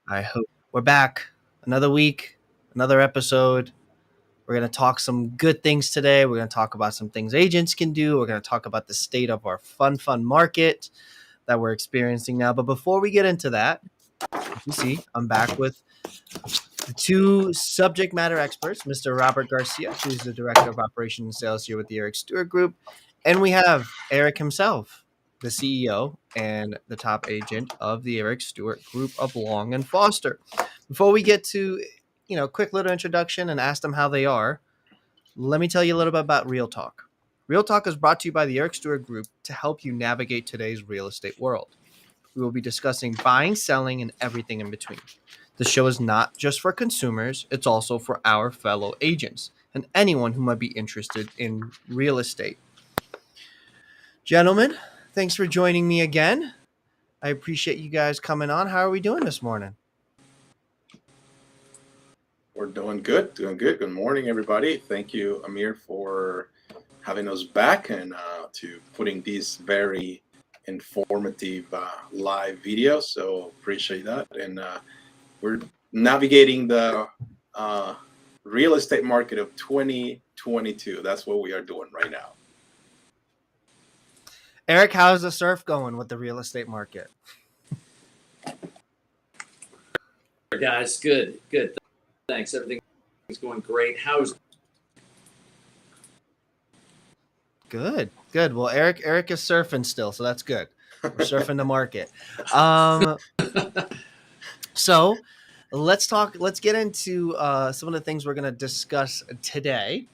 I hope we're back. Another week, another episode. We're going to talk some good things today. We're going to talk about some things agents can do. We're going to talk about the state of our fun market that we're experiencing now. But before we get into that, as you see, I'm back with the two subject matter experts, Mr. Robert Garcia, who's the Director of Operations and Sales here with the Eric Stewart Group. And we have Eric himself, the CEO and the top agent of the Eric Stewart Group of Long and Foster. Before we get to, quick little introduction and ask them how they are, let me tell you a little bit about Real Talk. Real Talk is brought to you by the Eric Stewart Group to help you navigate today's real estate world. We will be discussing buying, selling, and everything in between. The show is not just for consumers, it's also for our fellow agents and anyone who might be interested in real estate. Gentlemen, thanks for joining me again. I appreciate you guys coming on. How are we doing this morning? We're doing good, doing good. Good morning, everybody. Thank you, Amir, for having us back and to putting these very informative live videos. So appreciate that. And we're navigating the real estate market of 2022. That's what we are doing right now. Eric, how's the surf going with the real estate market? Guys, good. Thanks. Everything is going great. How's Good. Well, Eric is surfing still, so that's good. We're surfing the market. So let's get into some of the things we're going to discuss today.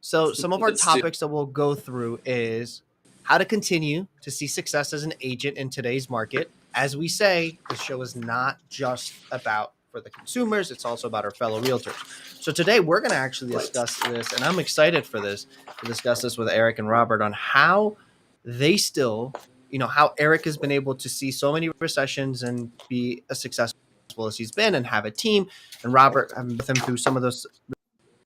So some of our topics that we'll go through is how to continue to see success as an agent in today's market. As we say, the show is not just about for the consumers, it's also about our fellow realtors. So today we're going to actually discuss this, and I'm excited for this, to discuss this with Eric and Robert on how they still, how Eric has been able to see so many recessions and be as successful as he's been and have a team, and Robert, I'm with him through some of those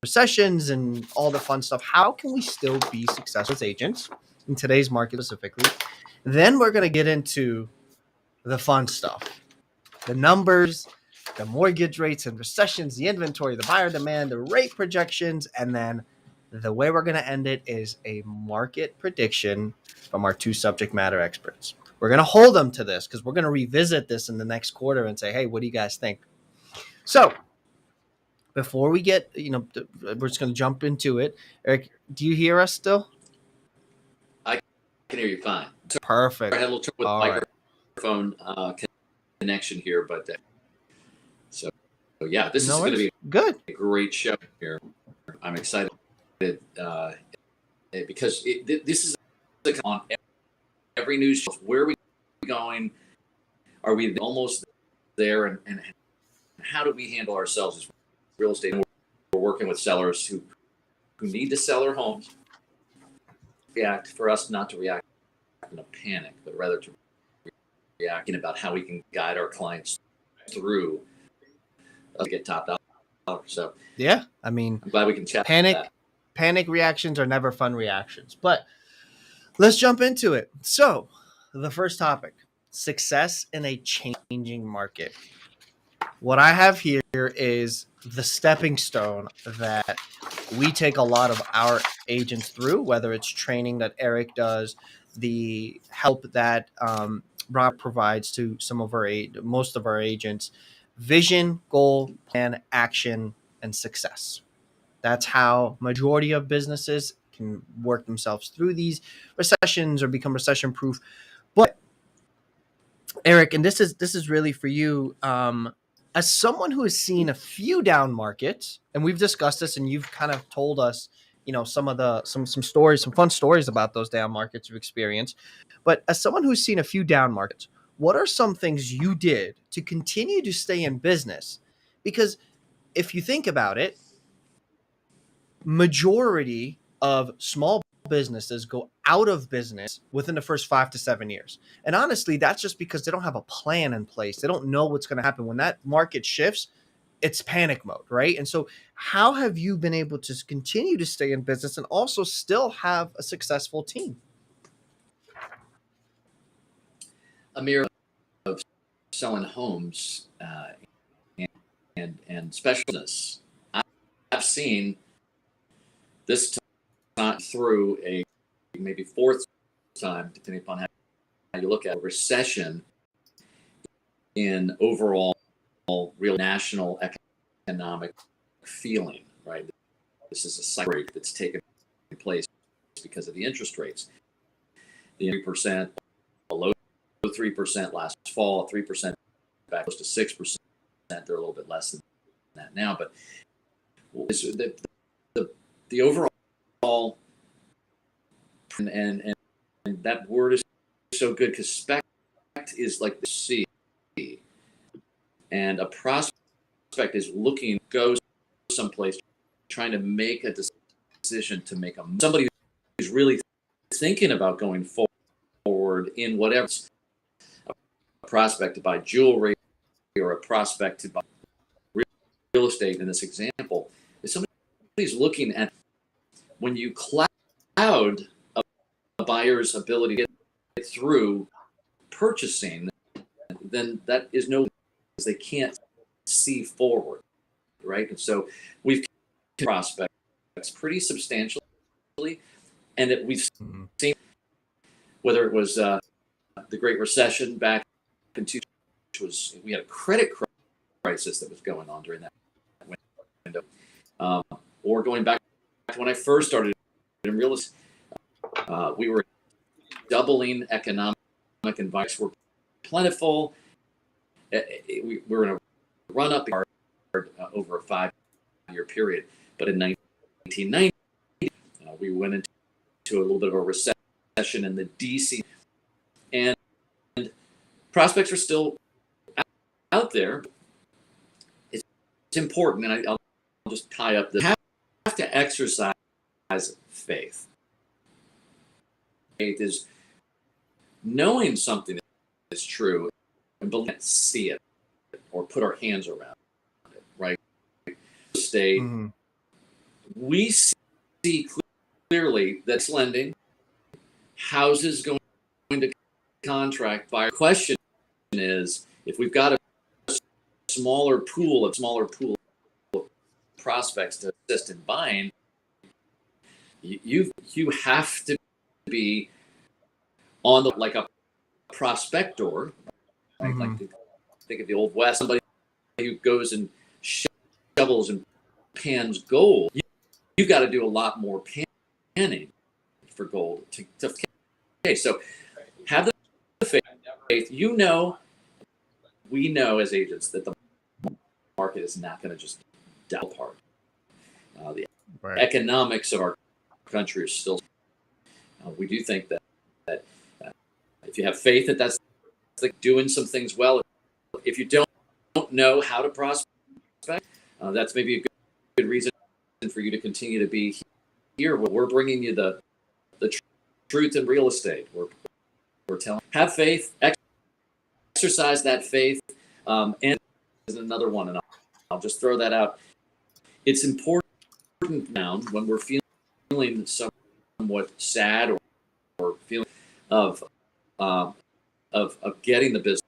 recessions and all the fun stuff. How can we still be successful as agents in today's market specifically? Then we're going to get into the fun stuff, the numbers, the mortgage rates and recessions, the inventory, the buyer demand, the rate projections, and then the way we're going to end it is a market prediction from our two subject matter experts. We're going to hold them to this because we're going to revisit this in the next quarter and say, hey, what do you guys think? So before we get, we're just going to jump into it. Eric, do you hear us still? I can hear you fine. Perfect. I had a little trouble with the microphone connection here, but so yeah, this is going to be good. A great show here. I'm excited because this is on every news show. Where are we going? Are we almost there? And how do we handle ourselves as real estate? We're working with sellers who need to sell their homes. For us not to react in a panic, but rather to reacting about how we can guide our clients through to get top dollar. So yeah, I mean, I'm glad we can chat. Panic reactions are never fun reactions, but let's jump into it. So the first topic, success in a changing market. What I have here is the stepping stone that we take a lot of our agents through, whether it's training that Eric does, the help that Rob provides to most of our agents, vision, goal, plan, action, and success. That's how majority of businesses can work themselves through these recessions or become recession proof. But Eric, and this is really for you, as someone who has seen a few down markets, and we've discussed this, and you've kind of told us, some stories, some fun stories about those down markets you've experienced. But as someone who's seen a few down markets, what are some things you did to continue to stay in business? Because if you think about it, majority of small businesses go out of business within the first 5 to 7 years. And honestly, that's just because they don't have a plan in place. They don't know what's going to happen. When that market shifts, it's panic mode, right? And so how have you been able to continue to stay in business and also still have a successful team? Amir, of selling homes and specialness. I've seen this time through a maybe fourth time, depending upon how you look at a recession in overall real national economic feeling, right? This is a cycle that's taken place because of the interest rates. The 3%, below 3% last fall, 3% back close to 6%. They're a little bit less than that now, but the overall and that word is so good because spec is like the sea, and a prospect is looking to go someplace, trying to make a decision to make somebody who's really thinking about going forward in whatever, a prospect to buy jewelry or a prospect to buy real estate in this example is somebody's looking at when you cloud a buyer's ability to get through purchasing, then that is no, because they can't see forward, right? And so we've prospects pretty substantially, and we've seen whether it was the Great Recession back in 2000, which was we had a credit crisis that was going on during that window, or going back to when I first started in real estate, we were doubling economic environments were plentiful. We were in a run up over a 5-year period, but in 1990, we went into a little bit of a recession in the DC, and prospects are still out there. It's important, and I'll just tie up the have to exercise faith. Faith is knowing something is true and believing it, see it, or put our hands around it, right? State, we see clearly that's lending, houses going to contract. Buyer. Question is, if we've got a smaller pool of prospects to assist in buying, you have to be on the like a prospector, right? Like think of the Old West, somebody who goes and shovels and pans gold. You've got to do a lot more panning for gold to okay. So have the faith. We know as agents that the market is not going to just die apart. The economics of our country is still. We do think that if you have faith that's like doing some things well. If you don't know how to prospect, that's maybe a good reason for you to continue to be here. We're bringing you the truth in real estate. We're telling. Have faith. Exercise that faith. And is another one, and I'll just throw that out. It's important now when we're feeling somewhat sad or feeling of getting the business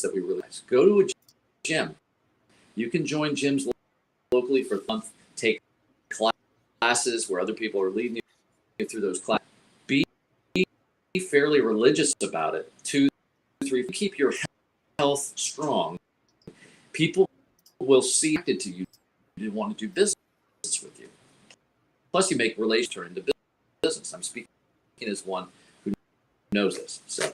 that we really like. Go to a gym. You can join gyms locally for a month. Take classes where other people are leading you through those classes. Be fairly religious about it. 2, 3. Keep your health strong. People will see it to you. You want to do business with you. Plus, you make relations turn into business. I'm speaking as one who knows this. So,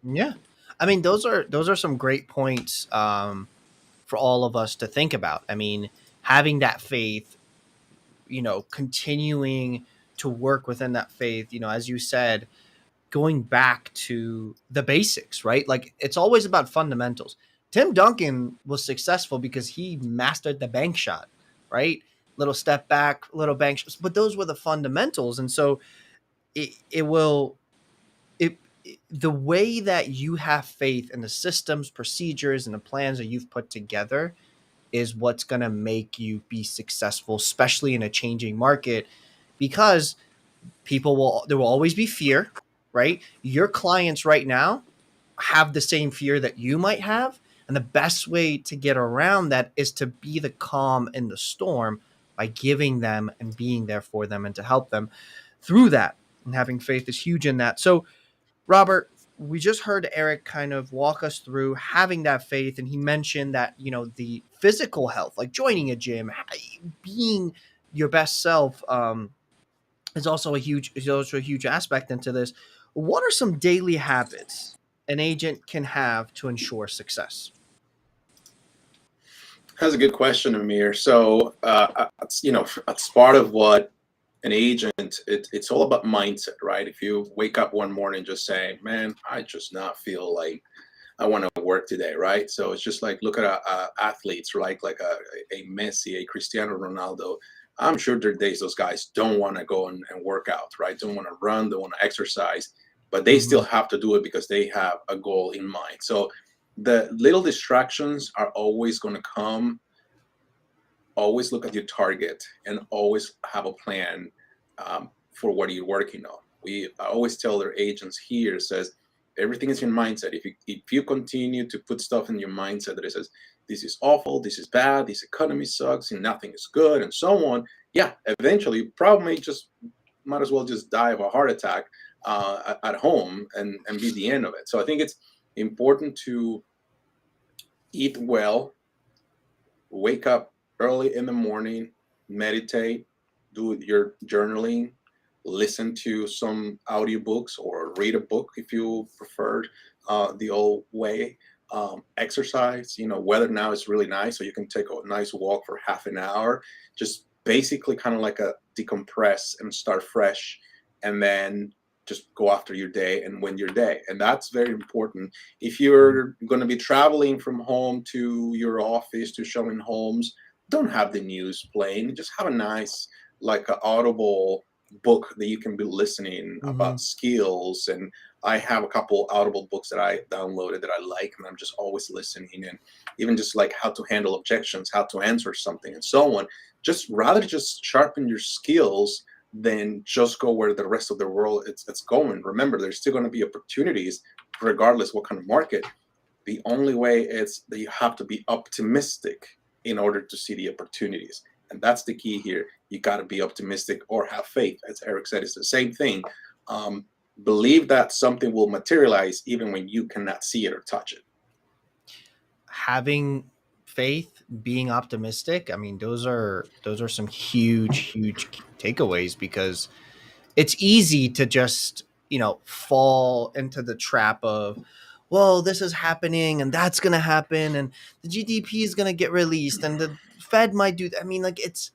yeah, I mean, those are some great points for all of us to think about. I mean, having that faith, continuing to work within that faith, as you said, going back to the basics, right? Like it's always about fundamentals. Tim Duncan was successful because he mastered the bank shot, right? Little step back, little bank shots, but those were the fundamentals. And so the way that you have faith in the systems, procedures, and the plans that you've put together is what's going to make you be successful, especially in a changing market, because there will always be fear, right? Your clients right now have the same fear that you might have. And the best way to get around that is to be the calm in the storm by giving them and being there for them and to help them through that. And having faith is huge in that. So, Robert, we just heard Eric kind of walk us through having that faith. And he mentioned that, the physical health, like joining a gym, being your best self, is also a huge aspect into this. What are some daily habits an agent can have to ensure success? That's a good question, Amir. So, it's part of what an agent, it's all about mindset, right? If you wake up one morning just saying, man, I just not feel like I want to work today, right? So it's just like, look at athletes, right? Like a Messi, a Cristiano Ronaldo. I'm sure there are days those guys don't want to go and work out, right? Don't want to run, don't want to exercise, but they still have to do it because they have a goal in mind. So the little distractions are always going to come. Always look at your target and always have a plan for what you're working on. I always tell their agents here, says everything is in mindset. If you continue to put stuff in your mindset that it says this is awful, this is bad, this economy sucks, and nothing is good, and so on, yeah, eventually you probably just might as well just die of a heart attack at home and be the end of it. So I think it's important to eat well, wake up early in the morning, meditate, do your journaling, listen to some audiobooks or read a book if you preferred the old way. Exercise, weather now is really nice, so you can take a nice walk for half an hour. Just basically kind of like a decompress and start fresh, and then just go after your day and win your day. And that's very important. If you're going to be traveling from home to your office to showing homes, don't have the news playing. Just have a nice, like an audible book that you can be listening about skills. And I have a couple audible books that I downloaded that I like, and I'm just always listening. And even just like how to handle objections, how to answer something, and so on. Just rather just sharpen your skills than just go where the rest of the world it's going. Remember, there's still going to be opportunities regardless what kind of market. The only way is that you have to be optimistic in order to see the opportunities. And that's the key here. You got to be optimistic or have faith. As Eric said, it's the same thing. Believe that something will materialize even when you cannot see it or touch it. Having faith, being optimistic, I mean, those are some huge takeaways, because it's easy to just, fall into the trap of, well, this is happening and that's going to happen and the GDP is going to get released and the Fed might do that. I mean, like it's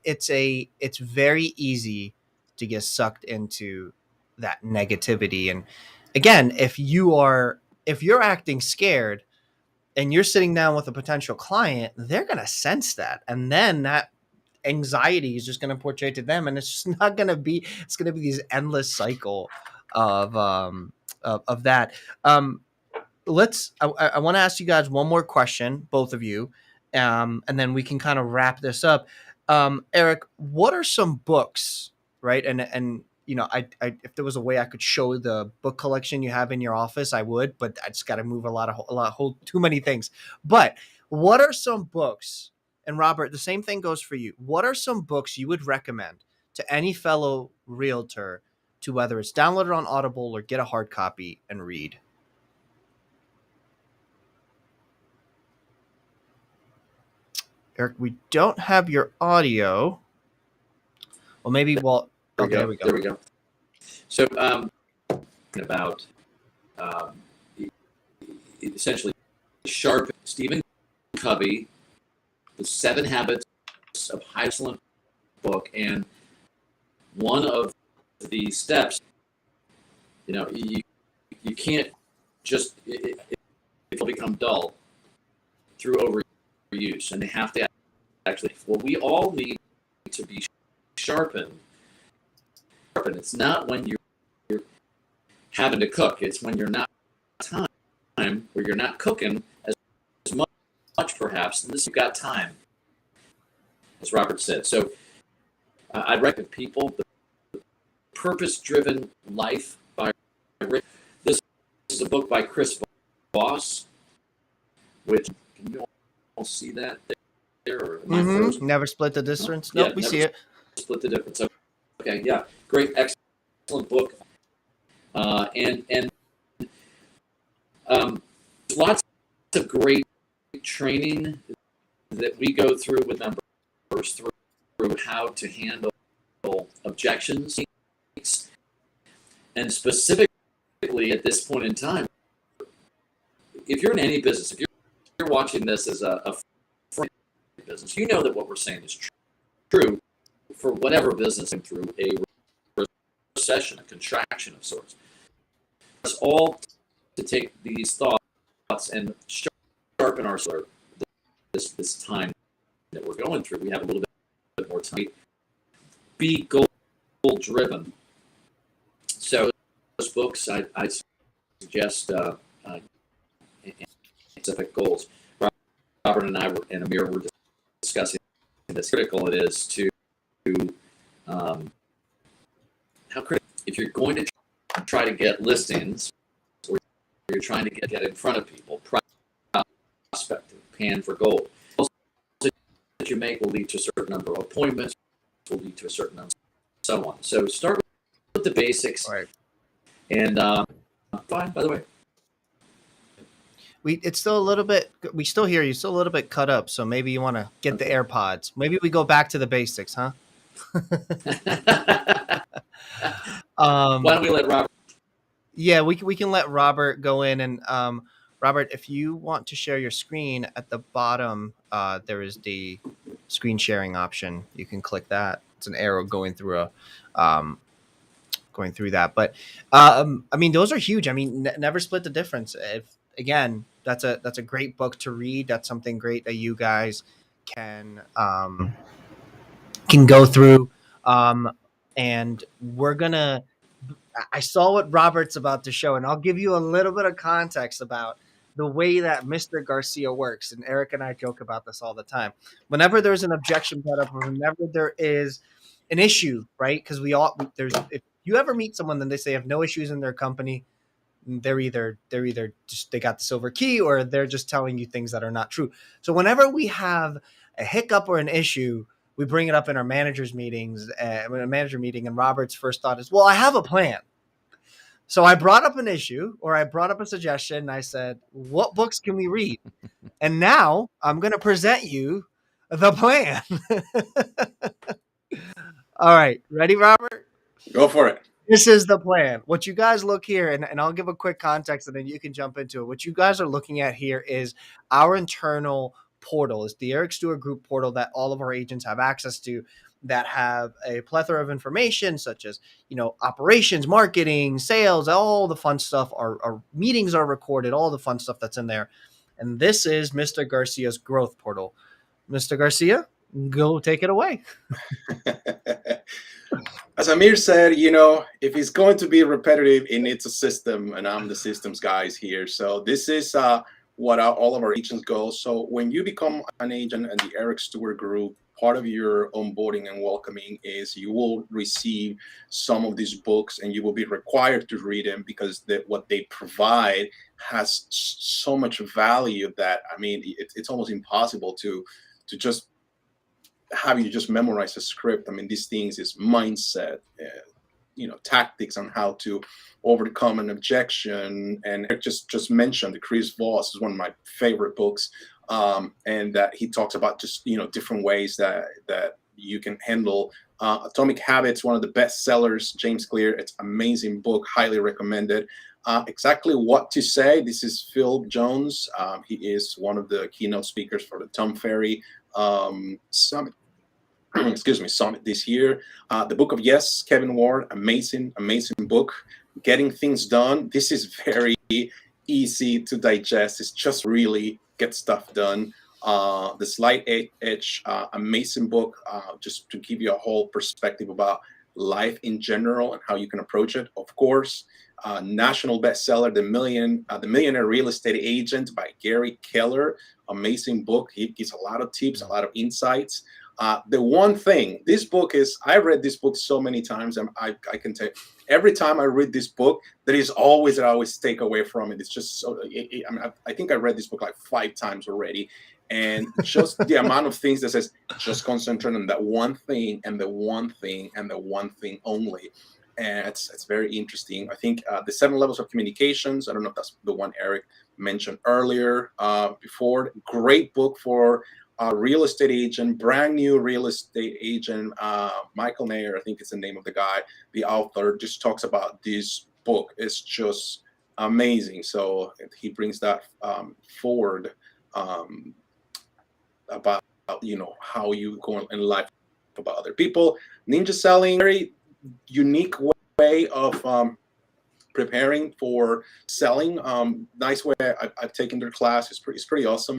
very easy to get sucked into that negativity. And again, if you're acting scared and you're sitting down with a potential client, they're going to sense that. And then that anxiety is just going to portray to them, and it's just not going to be, it's going to be this endless cycle of that. I want to ask you guys one more question, both of you, and then we can kind of wrap this up. Eric, what are some books, right? And I if there was a way I could show the book collection you have in your office, I would, but I just got to move too many things. But what are some books? And Robert, the same thing goes for you. What are some books you would recommend to any fellow realtor to, whether it's download it on Audible or get a hard copy and read? Eric, we don't have your audio. Well, maybe. Well, okay, there we go. There we go. So, about essentially sharp Stephen Covey, The 7 Habits of High Excellent book, and one of the steps, you can't just it'll become dull through overuse, and they have to actually. Well, we all need to be sharpened. It's not when you're having to cook; it's when you're not time, where you're not cooking as much perhaps, and this you've got time, as Robert said. So I'd recommend people the Purpose-Driven Life by Rick. This is a book by Chris boss, which can you all see that there? Or am I frozen? Never split the difference. Nope, we see it. Split the difference. Okay, yeah, great, excellent book, and lots of great training that we go through with members through how to handle objections, and specifically at this point in time, if you're in any business, if you're watching this as a business, you know that what we're saying is true for whatever business going through a recession, a contraction of sorts. It's all to take these thoughts and sharpen our this time that we're going through. We have a little bit more time. Be goal driven. So those books, I suggest specific goals. Robert and I and Amir were discussing this critical it is to how critical if you're going to try to get listings or you're trying to get in front of people, prospecting, pan for gold. That you make will lead to a certain number of appointments, will lead to a certain number, so on. So start with the basics. Right. And fine, by the way. It's still a little bit. We still hear you. Still a little bit cut up. So maybe you want to get the AirPods. Maybe we go back to the basics, huh? Why don't we let Robert? Yeah, we can let Robert go in and Robert, if you want to share your screen at the bottom, there is the screen sharing option. You can click that. It's an arrow going through that. But I mean, those are huge. I mean, never split the difference. Again, that's a great book to read. That's something great that you guys can go through. And we're gonna. I saw what Robert's about to show, and I'll give you a little bit of context about the way that Mr. Garcia works. And Eric and I joke about this all the time. Whenever there's an objection brought up, or whenever there is an issue, right? Because if you ever meet someone and they say have no issues in their company, they're either just they got the silver key, or they're just telling you things that are not true. So whenever we have a hiccup or an issue, we bring it up in our managers meetings, in a manager meeting, and Robert's first thought is, well, I have a plan. So I brought up an issue, or I brought up a suggestion, and I said, what books can we read? And now I'm going to present you the plan. All right. Ready, Robert? Go for it. This is the plan. What you guys look here, and I'll give a quick context and then you can jump into it. What you guys are looking at here is our internal portal. It's the Eric Stewart Group portal that all of our agents have access to, that have a plethora of information such as, operations, marketing, sales, all the fun stuff. Our meetings are recorded, all the fun stuff that's in there. And this is Mr. Garcia's growth portal. Mr. Garcia, go take it away. As Amir said, if it's going to be repetitive, it needs a system, and I'm the systems guys here. So this is what all of our agents go. So when you become an agent in the Eric Stewart Group, part of your onboarding and welcoming is you will receive some of these books, and you will be required to read them because what they provide has so much value that, I mean, it's almost impossible to just have you just memorize a script. I mean, these things is mindset, tactics on how to overcome an objection. And I just mentioned the Chris Voss is one of my favorite books, and that he talks about just different ways that you can handle Atomic Habits, one of the best sellers. James Clear, it's amazing book, highly recommended. Exactly What to Say. This is Phil Jones. He is one of the keynote speakers for the Tom Ferry Summit. Summit this year. The Book of Yes, Kevin Ward, amazing book. Getting Things Done. This is very easy to digest. It's just really get stuff done. The Slight Edge, amazing book, just to give you a whole perspective about life in general and how you can approach it. Of course, national bestseller, The Millionaire Real Estate Agent by Gary Keller. amazing book. He gives a lot of tips, a lot of insights. The one thing, this book is, I read this book so many times, and I can tell you, every time I read this book, there is always that I always take away from it. It's just so, I mean, I think I read this book like 5 times already. And just the amount of things that says, just concentrate on that one thing and the one thing and the one thing only. And it's very interesting. I think the 7 levels of communications, I don't know if that's the one Eric mentioned earlier before. Great book for real estate agent, brand new real estate agent. Michael Mayer, I think it's the name of the guy, the author, just talks about this book. It's just amazing. So he brings that forward about, how you go in life about other people. Ninja selling, very unique way of preparing for selling. Nice way. I've taken their class. It's pretty awesome.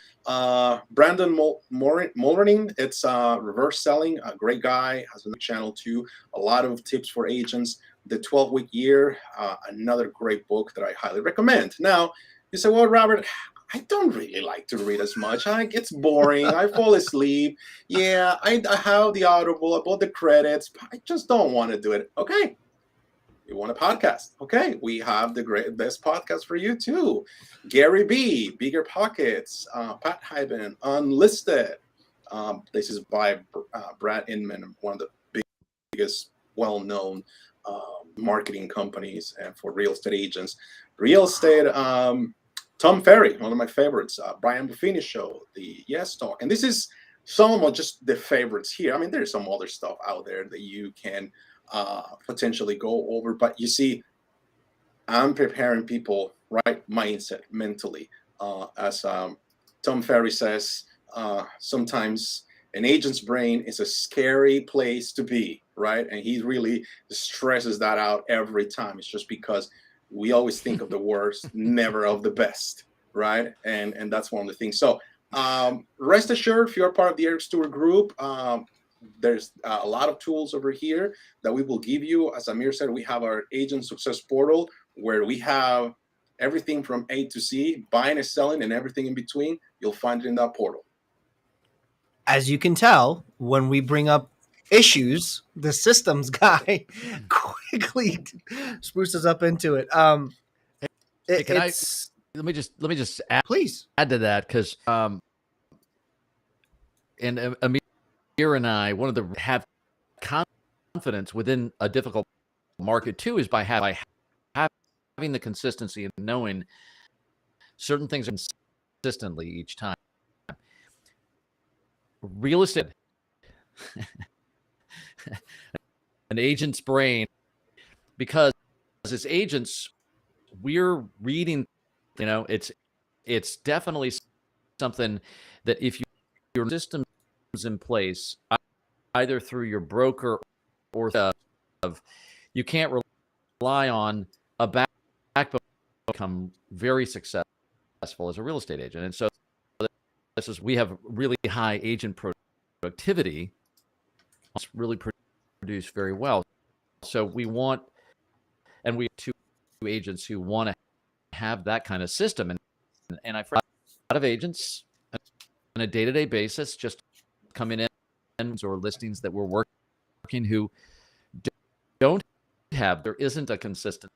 Brandon Molrening, it's reverse selling. A great guy, has a channel too. A lot of tips for agents. The 12-week year, another great book that I highly recommend. Now, you say, well, Robert, I don't really like to read as much. It's boring. I fall asleep. Yeah, I have the Audible, I bought the credits. But I just don't want to do it. Okay. You want a podcast? Okay, we have the best podcast for you too. Gary B, Bigger Pockets, Pat Hyben, Unlisted. This is by Brad Inman, one of the biggest, well-known marketing companies and for real estate agents. Real estate, Tom Ferry, one of my favorites. Brian Buffini Show, the Yes Talk, and this is some of just the favorites here. I mean, there's some other stuff out there that you can potentially go over, but you see, I'm preparing people right mindset mentally. As Tom Ferry says, sometimes an agent's brain is a scary place to be, right? And he really stresses that out every time. It's just because we always think of the worst, never of the best, right? And that's one of the things. So rest assured, if you're part of the Eric Stewart group, there's a lot of tools over here that we will give you. As Amir said, we have our agent success portal where we have everything from A to Z, buying and selling and everything in between. You'll find it in that portal. As you can tell, when we bring up issues, the systems guy quickly spruces up into it. Let me just add, please add to that, because and Amir and I, one of the have confidence within a difficult market too is by having the consistency and knowing certain things consistently each time. Real estate, an agent's brain, because as agents, we're reading, it's definitely something that if your system is in place, either through your broker or you can't rely on a backbone to become very successful as a real estate agent. And so we have really high agent productivity. It's really produced very well. So we have 2 agents who want to have that kind of system. And I've heard a lot of agents on a day-to-day basis just coming in or listings that we're working who don't have, there isn't a consistency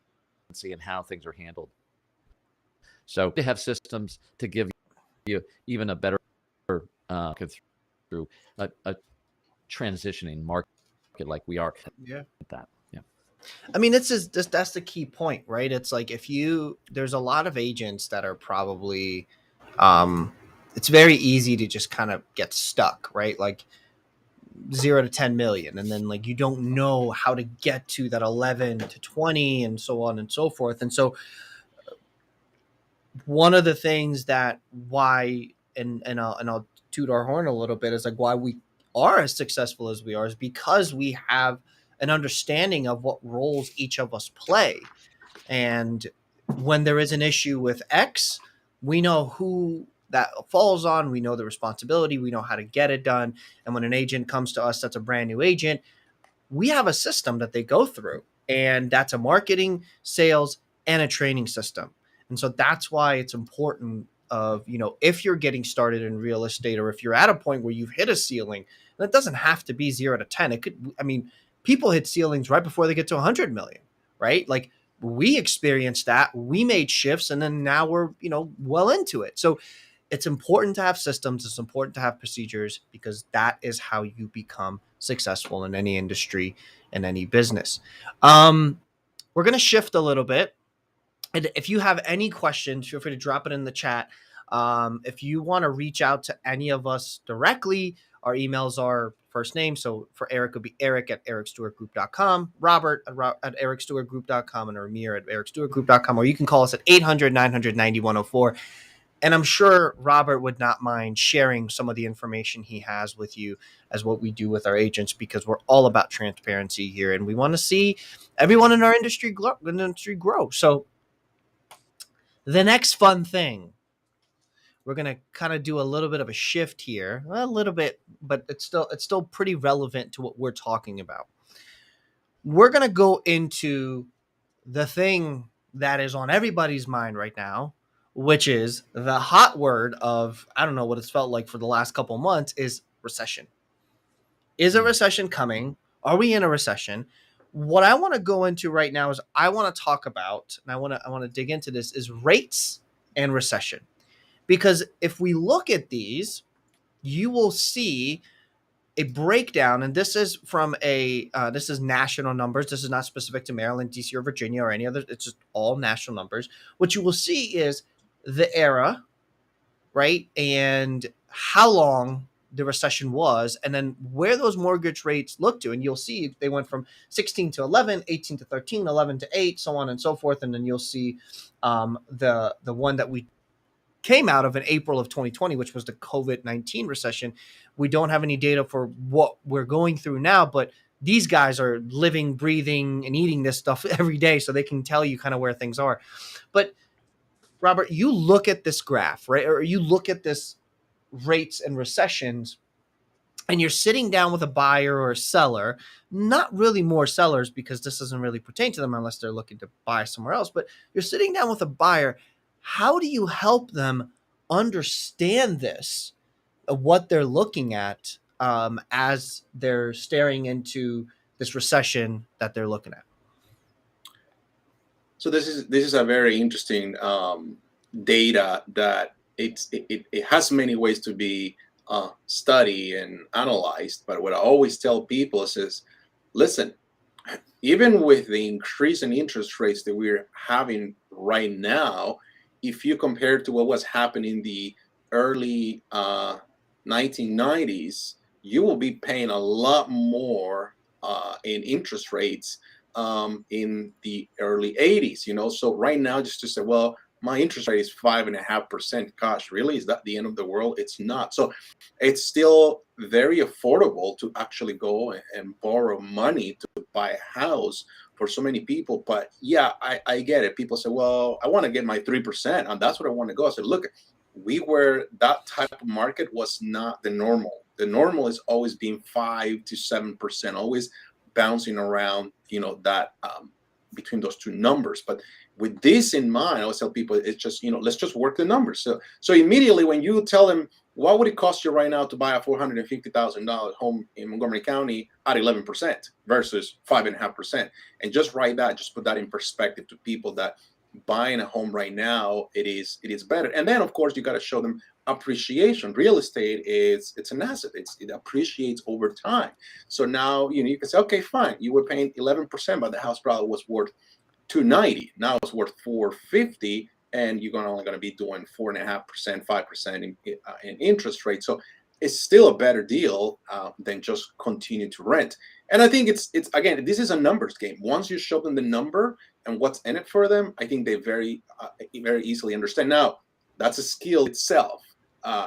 in how things are handled. So to have systems to give you even a better through a transitioning market like we are. Yeah. That. Yeah. I mean, that's the key point, right? It's like there's a lot of agents that are probably, it's very easy to just kind of get stuck, right? Like 0 to 10 million. And then like, you don't know how to get to that 11 to 20 and so on and so forth. And so one of the things that I'll toot our horn a little bit is like why we are as successful as we are is because we have an understanding of what roles each of us play. And when there is an issue with X, we know who that falls on. We know the responsibility. We know how to get it done. And when an agent comes to us that's a brand new agent, we have a system that they go through. And that's a marketing, sales, and a training system. And so that's why it's important of, if you're getting started in real estate, or if you're at a point where you've hit a ceiling. And it doesn't have to be 0 to 10. It could, I mean, people hit ceilings right before they get to 100 million, right? Like, we experienced that, we made shifts, and then now we're, well into it. So it's important to have systems. It's important to have procedures, because that is how you become successful in any industry, in any business. We're going to shift a little bit. And if you have any questions, feel free to drop it in the chat. If you want to reach out to any of us directly, our emails are first name. So for Eric, it would be eric@ericstewartgroup.com, Robert at ericstewartgroup.com, and Amir at ericstewartgroup.com. Or you can call us at 800-900-9104. And I'm sure Robert would not mind sharing some of the information he has with you, as what we do with our agents, because we're all about transparency here, and we want to see everyone in our industry grow. So the next fun thing, we're going to kind of do a little bit of a shift here, a little bit, but it's still pretty relevant to what we're talking about. We're going to go into the thing that is on everybody's mind right now, which is the hot word of, I don't know what it's felt like for the last couple months, is recession. Is a recession coming? Are we in a recession? What I want to go into right now is, I want to talk about, and I want to dig into this, is rates and recession. Because if we look at these, you will see a breakdown, and this is from this is national numbers. This is not specific to Maryland, DC, or Virginia, or any other. It's just all national numbers. What you will see is the era, right, and how long the recession was, and then where those mortgage rates look to. And you'll see they went from 16 to 11, 18 to 13, 11 to 8, so on and so forth. And then you'll see the one that we came out of in April of 2020, which was the COVID-19 recession. We don't have any data for what we're going through now, but these guys are living, breathing, and eating this stuff every day, so they can tell you kind of where things are. But Robert, you look at this graph, right? Or you look at this rates and recessions, and you're sitting down with a buyer or a seller, not really more sellers, because this doesn't really pertain to them unless they're looking to buy somewhere else, but you're sitting down with a buyer. How do you help them understand this, what they're looking at, as they're staring into this recession that they're looking at? So this is a very interesting data that it has many ways to be studied and analyzed. But what I always tell people is, listen, even with the increase in interest rates that we're having right now, if you compare to what was happening in the early 1990s, you will be paying a lot more in interest rates in the early 80s. So right now, just to say, well, my interest rate is 5.5%. Gosh, really? Is that the end of the world? It's not. So it's still very affordable to actually go and borrow money to buy a house for so many people. But yeah, I get it. People say, well, I want to get my 3%, and that's what I want to go. I said, look, that type of market was not the normal. The normal is always being 5 to 7%, always bouncing around, that between those two numbers. But with this in mind, I always tell people, it's just, let's just work the numbers. So immediately when you tell them, what would it cost you right now to buy a $450,000 home in Montgomery County at 11% versus 5.5%? And just write that, just put that in perspective to people, that buying a home right now, it is better. And then of course you got to show them appreciation. Real estate it's an asset. It appreciates over time. So now you can say, okay, fine, you were paying 11%, but the house probably was worth $290. Now it's worth $450, and you're only going to be doing 4.5%, 5% in interest rate. So it's still a better deal than just continue to rent. And I think it's again, this is a numbers game. Once you show them the number and what's in it for them, I think they very easily understand. Now, that's a skill itself.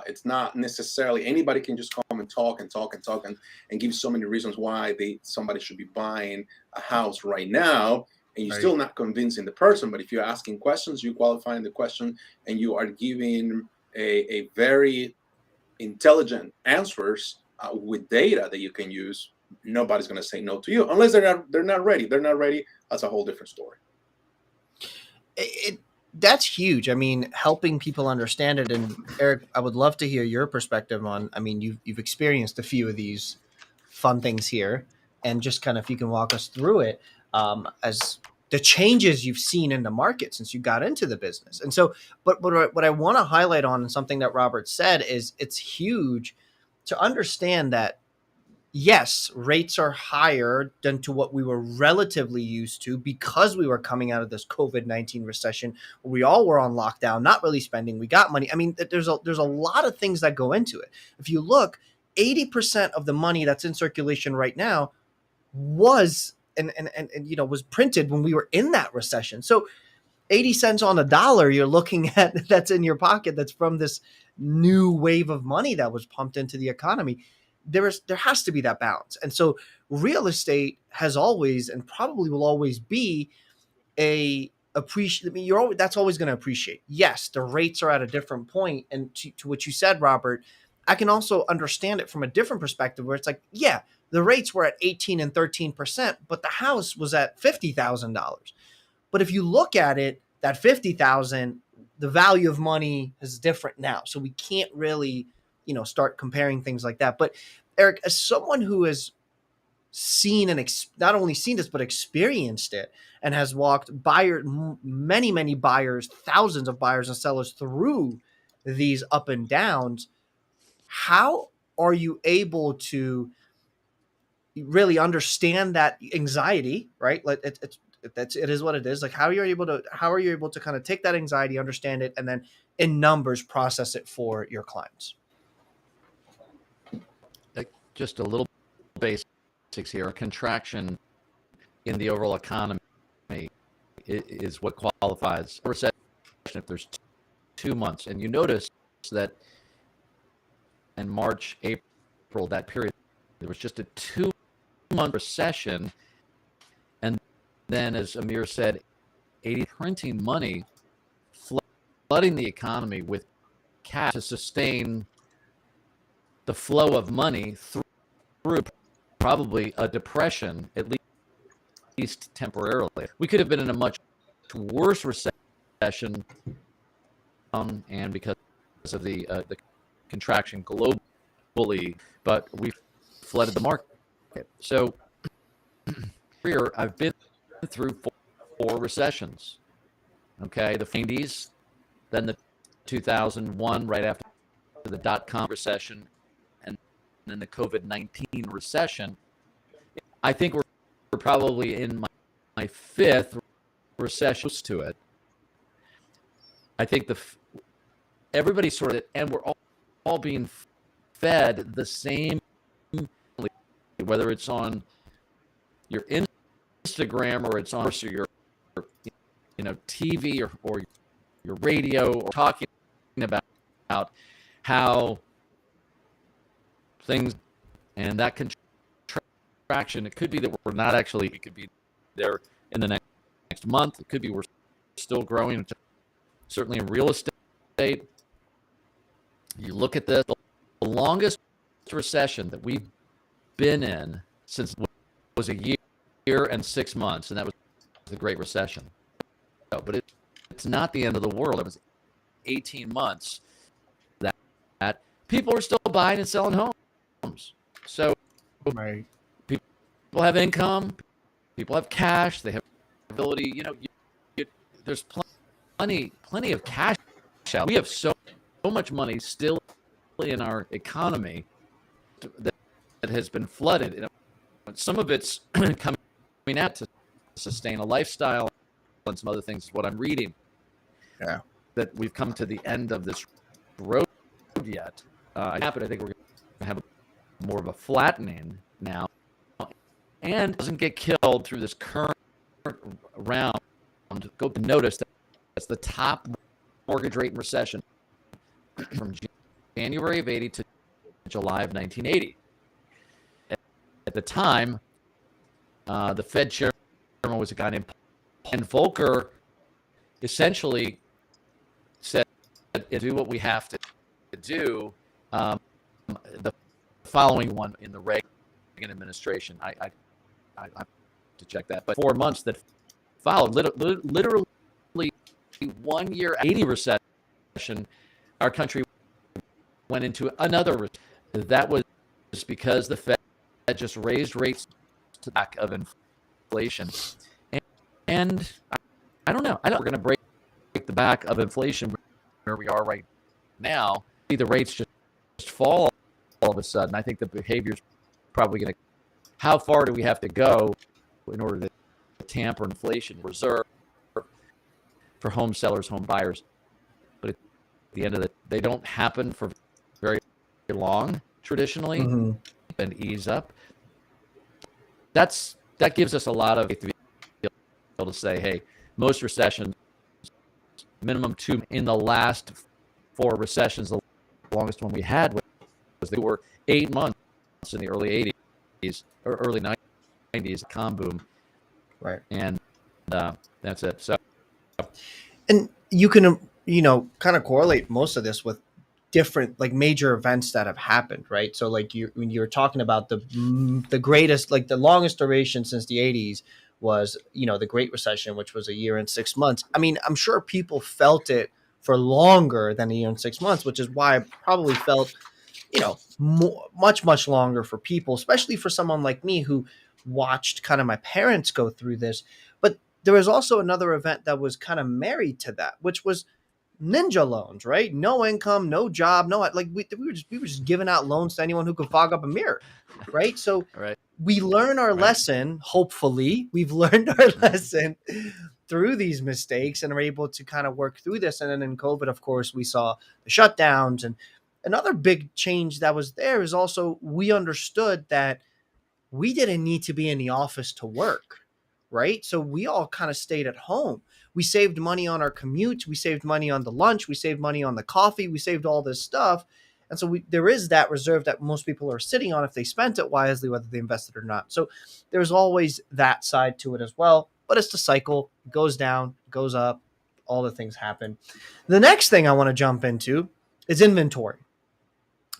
It's not necessarily anybody can just come and talk and give so many reasons why somebody should be buying a house right now, and you're still not convincing the person. But if you're asking questions, you qualifying the question, and you are giving a very intelligent answers with data that you can use, nobody's going to say no to you unless they're not ready. They're not ready. That's a whole different story. that's huge. I mean, helping people understand it. And Eric, I would love to hear your perspective on. I mean, you've experienced a few of these fun things here, and just kind of if you can walk us through it as the changes you've seen in the market since you got into the business. And so, but what I want to highlight on, and something that Robert said, is it's huge to understand that yes, rates are higher than to what we were relatively used to because we were coming out of this COVID-19 recession. We all were on lockdown, not really spending. We got money. I mean, there's a lot of things that go into it. If you look, 80% of the money that's in circulation right now was and was printed when we were in that recession. So 80 cents on a dollar you're looking at that's in your pocket, that's from this new wave of money that was pumped into the economy. There has to be that balance. And so real estate has always and probably will always be a appreciate. I mean, that's always going to appreciate. Yes, the rates are at a different point, and to what you said, Robert, I can also understand it from a different perspective where it's like, yeah, the rates were at 18 and 13%, but the house was at $50,000. But if you look at it, that 50,000, the value of money is different now. So we can't really, start comparing things like that. But Eric, as someone who has seen and not only seen this, but experienced it and has walked many buyers, thousands of buyers and sellers through these up and downs, how are you able to really understand that anxiety, right? Like it is what it is. Like how are you able to kind of take that anxiety, understand it, and then in numbers process it for your clients? Just a little basics here. A contraction in the overall economy is what qualifies a recession if there's 2 months. And you notice that in March, April, that period, there was just a 2-month recession. And then, as Amir said, 80 printing money, flooding the economy with cash to sustain the flow of money through probably a depression, at least temporarily. We could have been in a much worse recession, and because of the contraction globally, but we flooded the market. So here, I've been through four recessions. Okay, the 90s, then the 2001, right after the dot-com recession, and then the COVID-19 recession. I think we're probably in my fifth recession to it. I think everybody sort of, and we're all being fed the same, whether it's on your Instagram or it's on your TV or your radio, or talking about how things and that contraction. It could be that we're not actually. We could be there in the next month. It could be we're still growing. Certainly in real estate, you look at the longest recession that we've been in since was a year and 6 months, and that was the Great Recession. But it's not the end of the world. It was 18 months that people are still buying and selling homes. So right. People have income, people have cash, they have ability. There's plenty of cash out. We have so much money still in our economy that has been flooded. Some of it's coming out to sustain a lifestyle and some other things. What I'm reading, that we've come to the end of this road yet. I think we're going to have more of a flattening now, and doesn't get killed through this current round. Go notice that that's the top mortgage rate in recession from January of 80 to July of 1980. At the time, the Fed chairman was a guy named Paul Volcker. Essentially said, do what we have to do. The following one in the Reagan administration, I have to check that, but 4 months that followed, literally 1 year 80 recession, our country went into another recession. That was because the Fed just raised rates to the back of inflation. And I don't know. I don't. We're going to break the back of inflation where we are right now. See the rates just fall all of a sudden. I think the behavior is probably going to. How far do we have to go in order to tamper inflation reserve for home sellers, home buyers? But at the end of it, they don't happen for very long traditionally, and ease up. That gives us a lot of faith to be able to say, hey, most recessions, minimum 2 in the last 4 recessions, the longest one we had was they were 8 months in the early 80s or early 90s, calm boom. Right. And that's it. So, and you can, kind of correlate most of this with different like major events that have happened, right? So like when you're talking about the greatest, like the longest duration since the 80s was, the Great Recession, which was a year and 6 months. I mean, I'm sure people felt it for longer than a year and 6 months, which is why I probably felt, much longer for people, especially for someone like me who watched kind of my parents go through this. But there was also another event that was kind of married to that, which was ninja loans, right? No income, no job, no, like we were just giving out loans to anyone who could fog up a mirror, right? So right. we learn our lesson. Hopefully, we've learned our lesson through these mistakes and are able to kind of work through this. And then in COVID, of course, we saw the shutdowns. And another big change that was there is also we understood that we didn't need to be in the office to work, right? So we all kind of stayed at home. We saved money on our commutes. We saved money on the lunch. We saved money on the coffee. We saved all this stuff. And so there is that reserve that most people are sitting on if they spent it wisely, whether they invested or not. So there's always that side to it as well. But it's the cycle. It goes down, goes up, all the things happen. The next thing I want to jump into is inventory,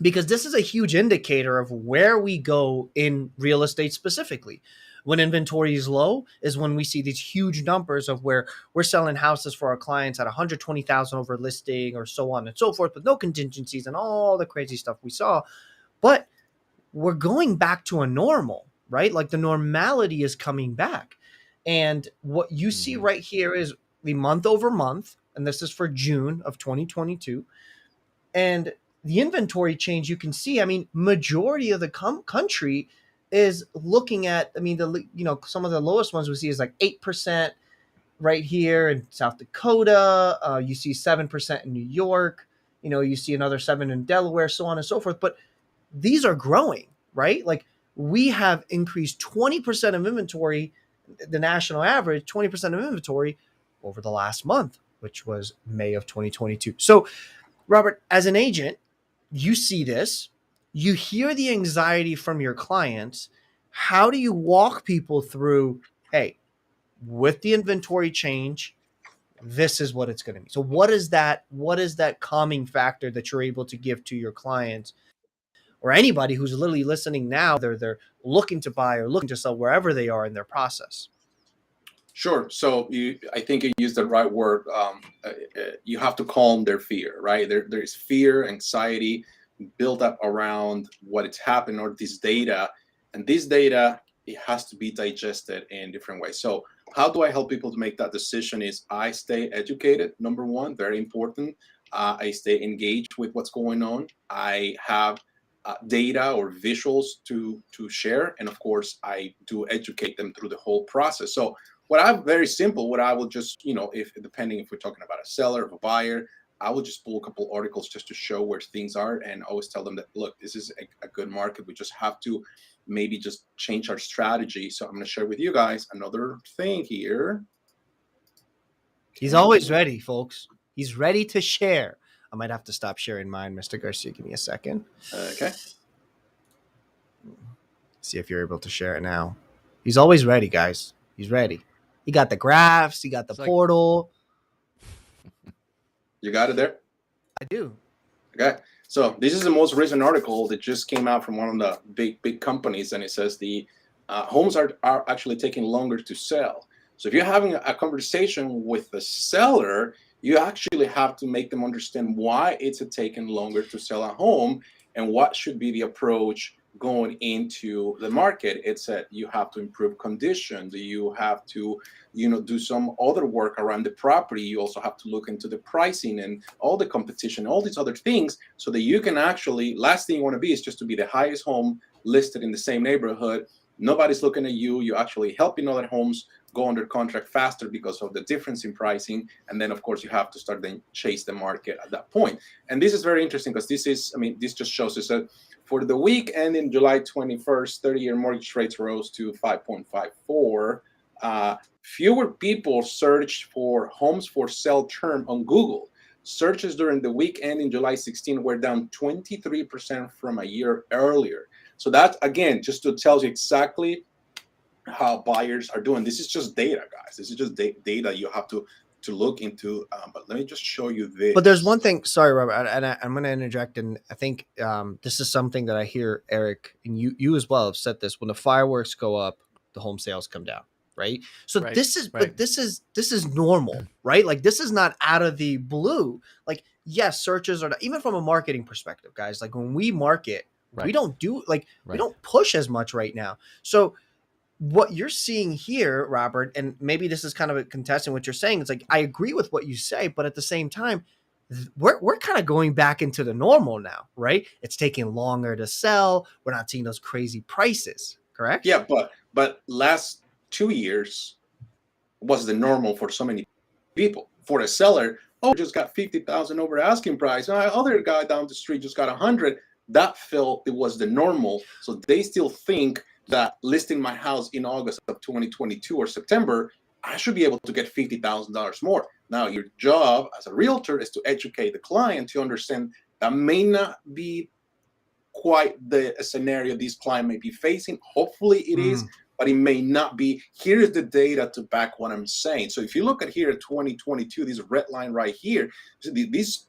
because this is a huge indicator of where we go in real estate specifically. When inventory is low is when we see these huge numbers of where we're selling houses for our clients at 120,000 over listing or so on and so forth, with no contingencies and all the crazy stuff we saw. But we're going back to a normal, right? Like the normality is coming back. And what you see right here is the month over month, and this is for June of 2022. And the inventory change you can see, I mean, majority of the country is looking at, I mean, some of the lowest ones we see is like 8% right here in South Dakota. You see 7% in New York. You see another 7 in Delaware, so on and so forth. But these are growing, right? Like we have increased 20% of inventory, the national average, 20% of inventory over the last month, which was May of 2022. So, Robert, as an agent, you see this, you hear the anxiety from your clients. How do you walk people through, hey, with the inventory change, this is what it's going to be? So what is that calming factor that you're able to give to your clients or anybody who's literally listening now? They're looking to buy or looking to sell wherever they are in their process. Sure. So I think you used the right word. You have to calm their fear, right? There's fear, anxiety built up around what it's happened or this data. And this data, it has to be digested in different ways. So how do I help people to make that decision is I stay educated, number one, very important. I stay engaged with what's going on. I have data or visuals to share. And of course, I do educate them through the whole process. So what I will just, if depending if we're talking about a seller or a buyer, I will just pull a couple articles just to show where things are and always tell them that, look, this is a good market. We just have to maybe just change our strategy. So I'm going to share with you guys another thing here. He's always ready, folks. He's ready to share. I might have to stop sharing mine, Mr. Garcia. Give me a second. Okay. See if you're able to share it now. He's always ready, guys. He's ready. He got the graphs. He got the portal. You got it there? I do. Okay. So this is the most recent article that just came out from one of the big companies, and it says the homes are actually taking longer to sell. So if you're having a conversation with the seller, you actually have to make them understand why it's taking longer to sell a home and what should be the approach going into the market. It's that you have to improve conditions, you have to, do some other work around the property. You also have to look into the pricing and all the competition, all these other things, so that you can actually, last thing you want to be is just to be the highest home listed in the same neighborhood. Nobody's looking at you. You're actually helping other homes go under contract faster because of the difference in pricing. And then, of course, you have to start then chase the market at that point. And this is very interesting because this just shows us that for the week ending July 21st, 30-year mortgage rates rose to 5.54. Fewer people searched for homes for sale term on Google. Searches during the week ending July 16 were down 23% from a year earlier. So that, again, just to tell you exactly how buyers are doing. This is just data, guys. This is just data you have to look into. But let me just show you this. But there's one thing. Sorry, Robert, and I'm going to interject. And I think this is something that I hear Eric and you as well have said this. When the fireworks go up, the home sales come down. Right. So Right, this is, right. but this is normal, right? Like this is not out of the blue. Like, yes, searches are not, even from a marketing perspective, guys. Like when we market, we Right. don't do we Right. don't push as much right now. So what you're seeing here, Robert, and maybe this is kind of a contesting what you're saying. It's like I agree with what you say, but at the same time, we're kind of going back into the normal now, right? It's taking longer to sell. We're not seeing those crazy prices, correct? Yeah, but last 2 years was the normal for so many people. For a seller, just got 50,000 over asking price. Other guy down the street just got 100. That felt it was the normal. So they still think that listing my house in August of 2022 or September, I should be able to get $50,000 more. Now, your job as a realtor is to educate the client to understand that may not be quite the scenario this client may be facing. Hopefully it is, but it may not be. Here's the data to back what I'm saying. So if you look at here at 2022, this red line right here, this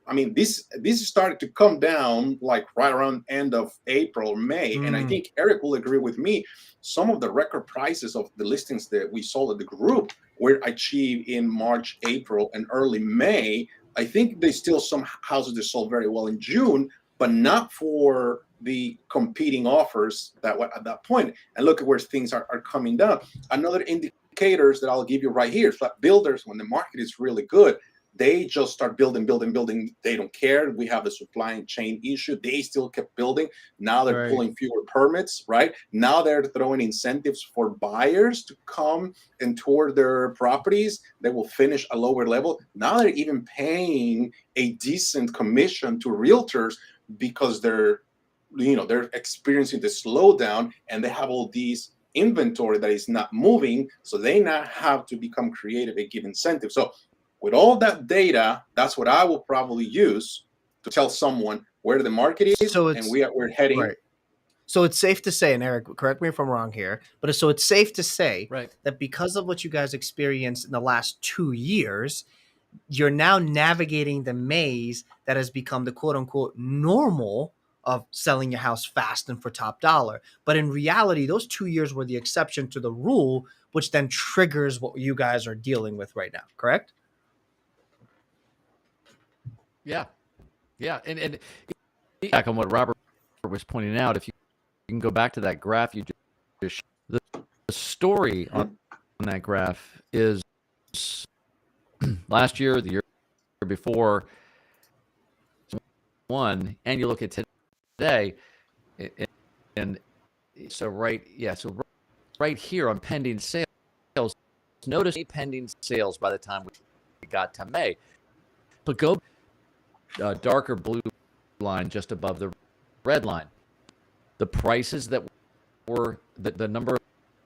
started to come down like right around end of April, May. And I think Eric will agree with me. Some of the record prices of the listings that we sold at the group were achieved in March, April, and early May. I think there's still some houses that sold very well in June, but not for the competing offers that were at that point. And look at where things are coming down. Another indicators that I'll give you right here is that builders, when the market is really good, they just start building. They don't care. We have the supply chain issue. They still kept building. Now they're pulling fewer permits, right? Now they're throwing incentives for buyers to come and tour their properties. They will finish a lower level. Now they're even paying a decent commission to realtors because they're experiencing the slowdown and they have all these inventory that is not moving. So they now have to become creative and give incentives. So with all that data, that's what I will probably use to tell someone where the market is and we're heading. Right. So it's safe to say, and Eric, correct me if I'm wrong here, but so it's safe to say that because of what you guys experienced in the last 2 years, you're now navigating the maze that has become the quote unquote normal of selling your house fast and for top dollar. But in reality, those 2 years were the exception to the rule, which then triggers what you guys are dealing with right now. Correct? Yeah. And back on what Robert was pointing out, if you can go back to that graph you just the story on that graph is last year, the year before, one, and you look at today, and so right here on pending sales, notice pending sales by the time we got to May, but go darker blue line just above the red line. The prices that were the number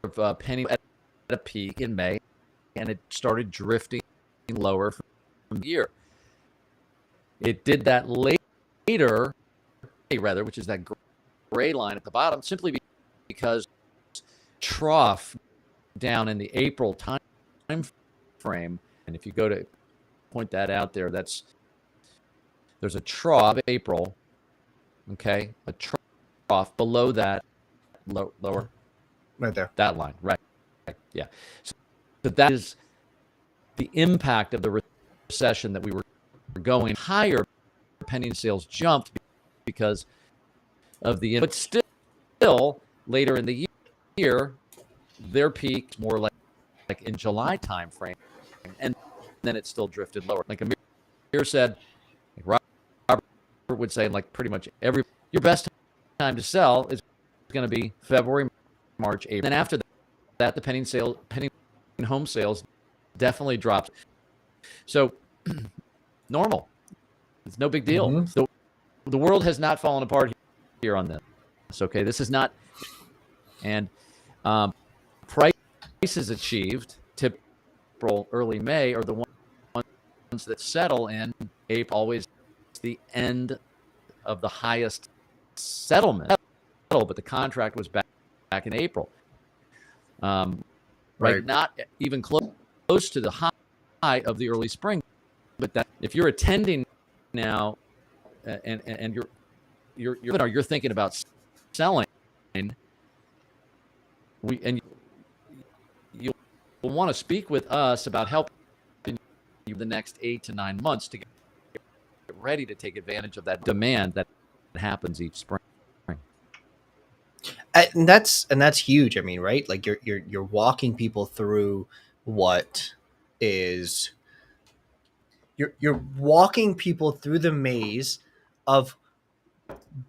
of pennies at a peak in May, and it started drifting lower from the year. It did that later, which is that gray line at the bottom, simply because trough down in the April time frame. And if you go to point that out there, there's a trough April, okay, a trough below that lower Right there, that line, right? Yeah. So that is the impact of the recession that we were going higher, pending sales jumped because of but still later in the year, their peak more like in July timeframe, and then it still drifted lower. Like Amir said, like Robert would say, like pretty much your best time to sell is going to be February, March, April. And then after that, the pending home sales definitely drops. So normal. It's no big deal. Mm-hmm. So the world has not fallen apart here on this. Okay, this is not. And prices achieved April, early May are the ones that settle in April. Always the end of the highest settlement, but the contract was back in April. Right, not even close to the high of the early spring. But that if you're attending now, and you're thinking about selling, you'll want to speak with us about helping you the next 8 to 9 months to get ready to take advantage of that demand that happens each spring. And that's huge. I mean, right? Like you're walking people through what is you're walking people through the maze of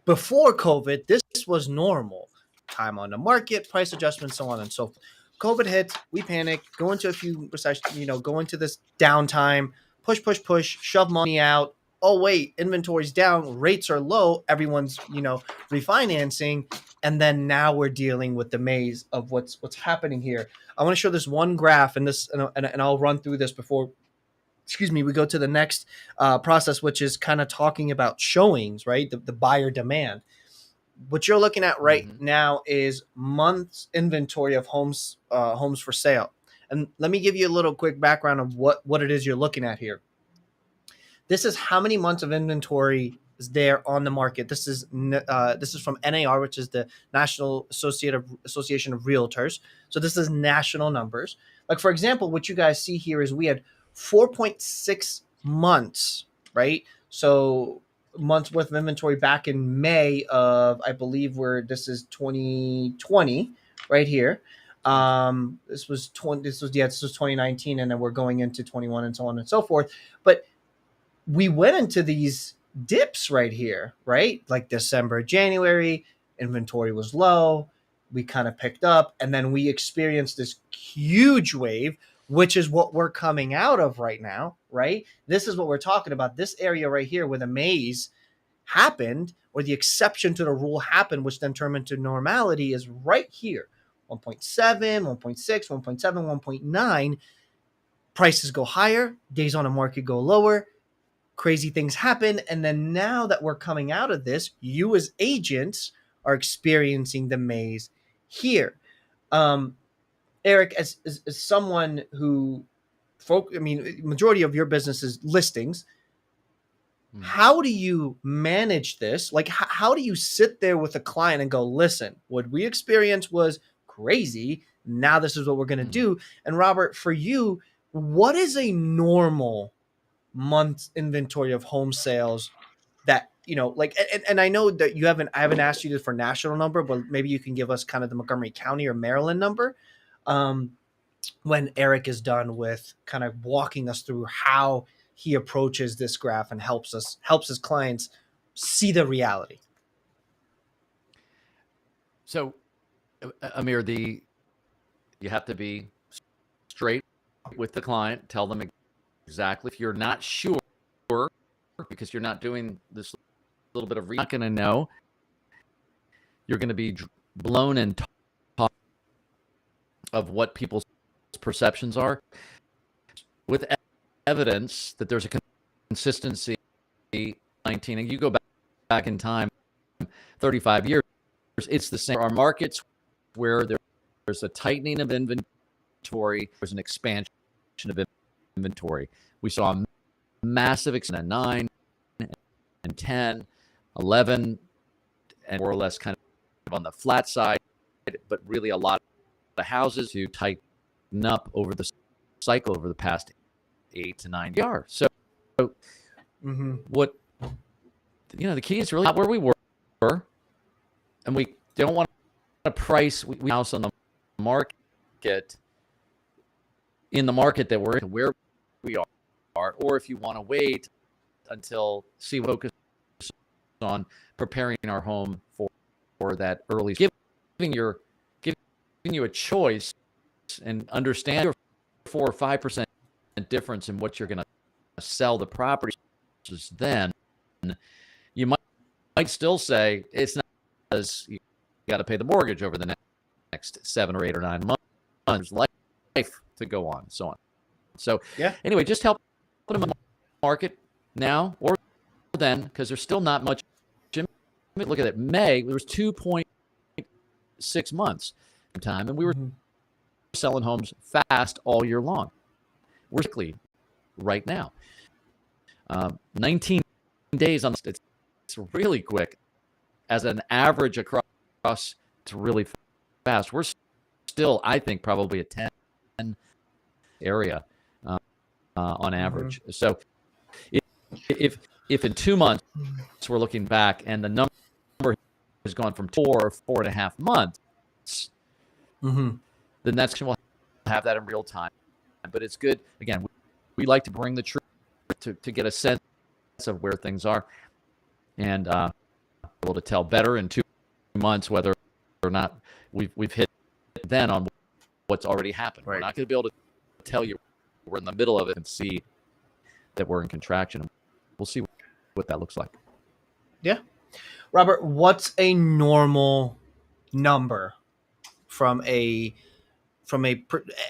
before COVID. This was normal. Time on the market, price adjustments, so on and so forth. COVID hits, we panic, go into a few recession, go into this downtime, push, shove money out. Oh wait, inventory's down, rates are low, everyone's refinancing, and then now we're dealing with the maze of what's happening here. I want to show this one graph, and I'll run through this before. We go to the next process, which is kind of talking about showings, right? The buyer demand. What you're looking at right now is months inventory of homes for sale. And let me give you a little quick background of what it is you're looking at here. This is how many months of inventory is there on the market. This is from NAR, which is the National Association of Realtors. So this is national numbers. Like, for example, what you guys see here is we had 4.6 months, right? So months worth of inventory back in May of, I believe, this is 2020 right here. This was 2019, and then we're going into 21 and so on and so forth. But we went into these dips right here, right? Like December, January, inventory was low. We kind of picked up, and then we experienced this huge wave, which is what we're coming out of right now, right? This is what we're talking about. This area right here where the maze happened, or the exception to the rule happened, which then turned into normality, is right here. 1.7, 1.6, 1.7, 1.9. Prices go higher, days on the market go lower, crazy things happen. And then now that we're coming out of this, you as agents are experiencing the maze here. Eric, as someone who majority of your business is listings. How do you manage this? Like, how do you sit there with a client and go, listen, what we experienced was crazy. Now this is what we're going to do. And Robert, for you, what is a normal month's inventory of home sales that, and I know that I haven't asked you for national number, but maybe you can give us kind of the Montgomery County or Maryland number. When Eric is done with kind of walking us through how he approaches this graph and helps his clients see the reality. So, Amir, you have to be straight with the client. Tell them exactly. If you're not sure, because you're not doing this little bit of you're not going to know. You're going to be blown and talk of what people's perceptions are, with evidence that there's a consistency. 19, and you go back in time 35 years, it's the same. Our markets where there's a tightening of inventory, there's an expansion of inventory. We saw a massive expansion at 9 and 10, 11, and more or less kind of on the flat side, but really a lot of houses who tighten up over the cycle over the past 8 to 9 years. So what, the key is really not where we were, and we don't want to price we house on the market in the market that we're in, where we are, or if you want to wait until focus on preparing our home for that early, giving you a choice and understand your 4 or 5% difference in what you're going to sell the property. Then you might still say it's not, because you got to pay the mortgage over the next 7 or 8 or 9 months. There's life to go on, so on. So anyway, just help put them in the market now or then, because there's still not much. Look at it. May, there was 2.6 months of time, and we were selling homes fast all year long. We're quickly right now. 19 days on it's really quick. As an average across, it's really fast. We're still, I think, probably a 10 area on average. So if in 2 months we're looking back and the number has gone from 4.5 months, then that's we'll have that in real time. But it's good. Again, we like to bring the truth to get a sense of where things are, and able to tell better in 2 months whether or not we've hit then on what's already happened. Right. We're not going to be able to tell you we're in the middle of it and see that we're in contraction. We'll see what that looks like. Yeah. Robert, what's a normal number from a,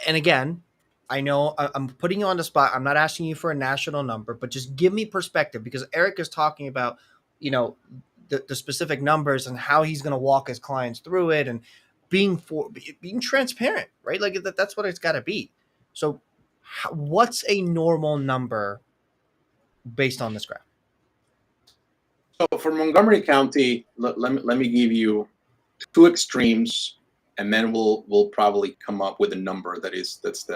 and again, I know I'm putting you on the spot. I'm not asking you for a national number, but just give me perspective, because Eric is talking about, the specific numbers and how he's going to walk his clients through it and being transparent, right? Like that's what it's got to be. So what's a normal number based on this graph? So for Montgomery County, let me give you 2 extremes, and then we'll probably come up with a number that's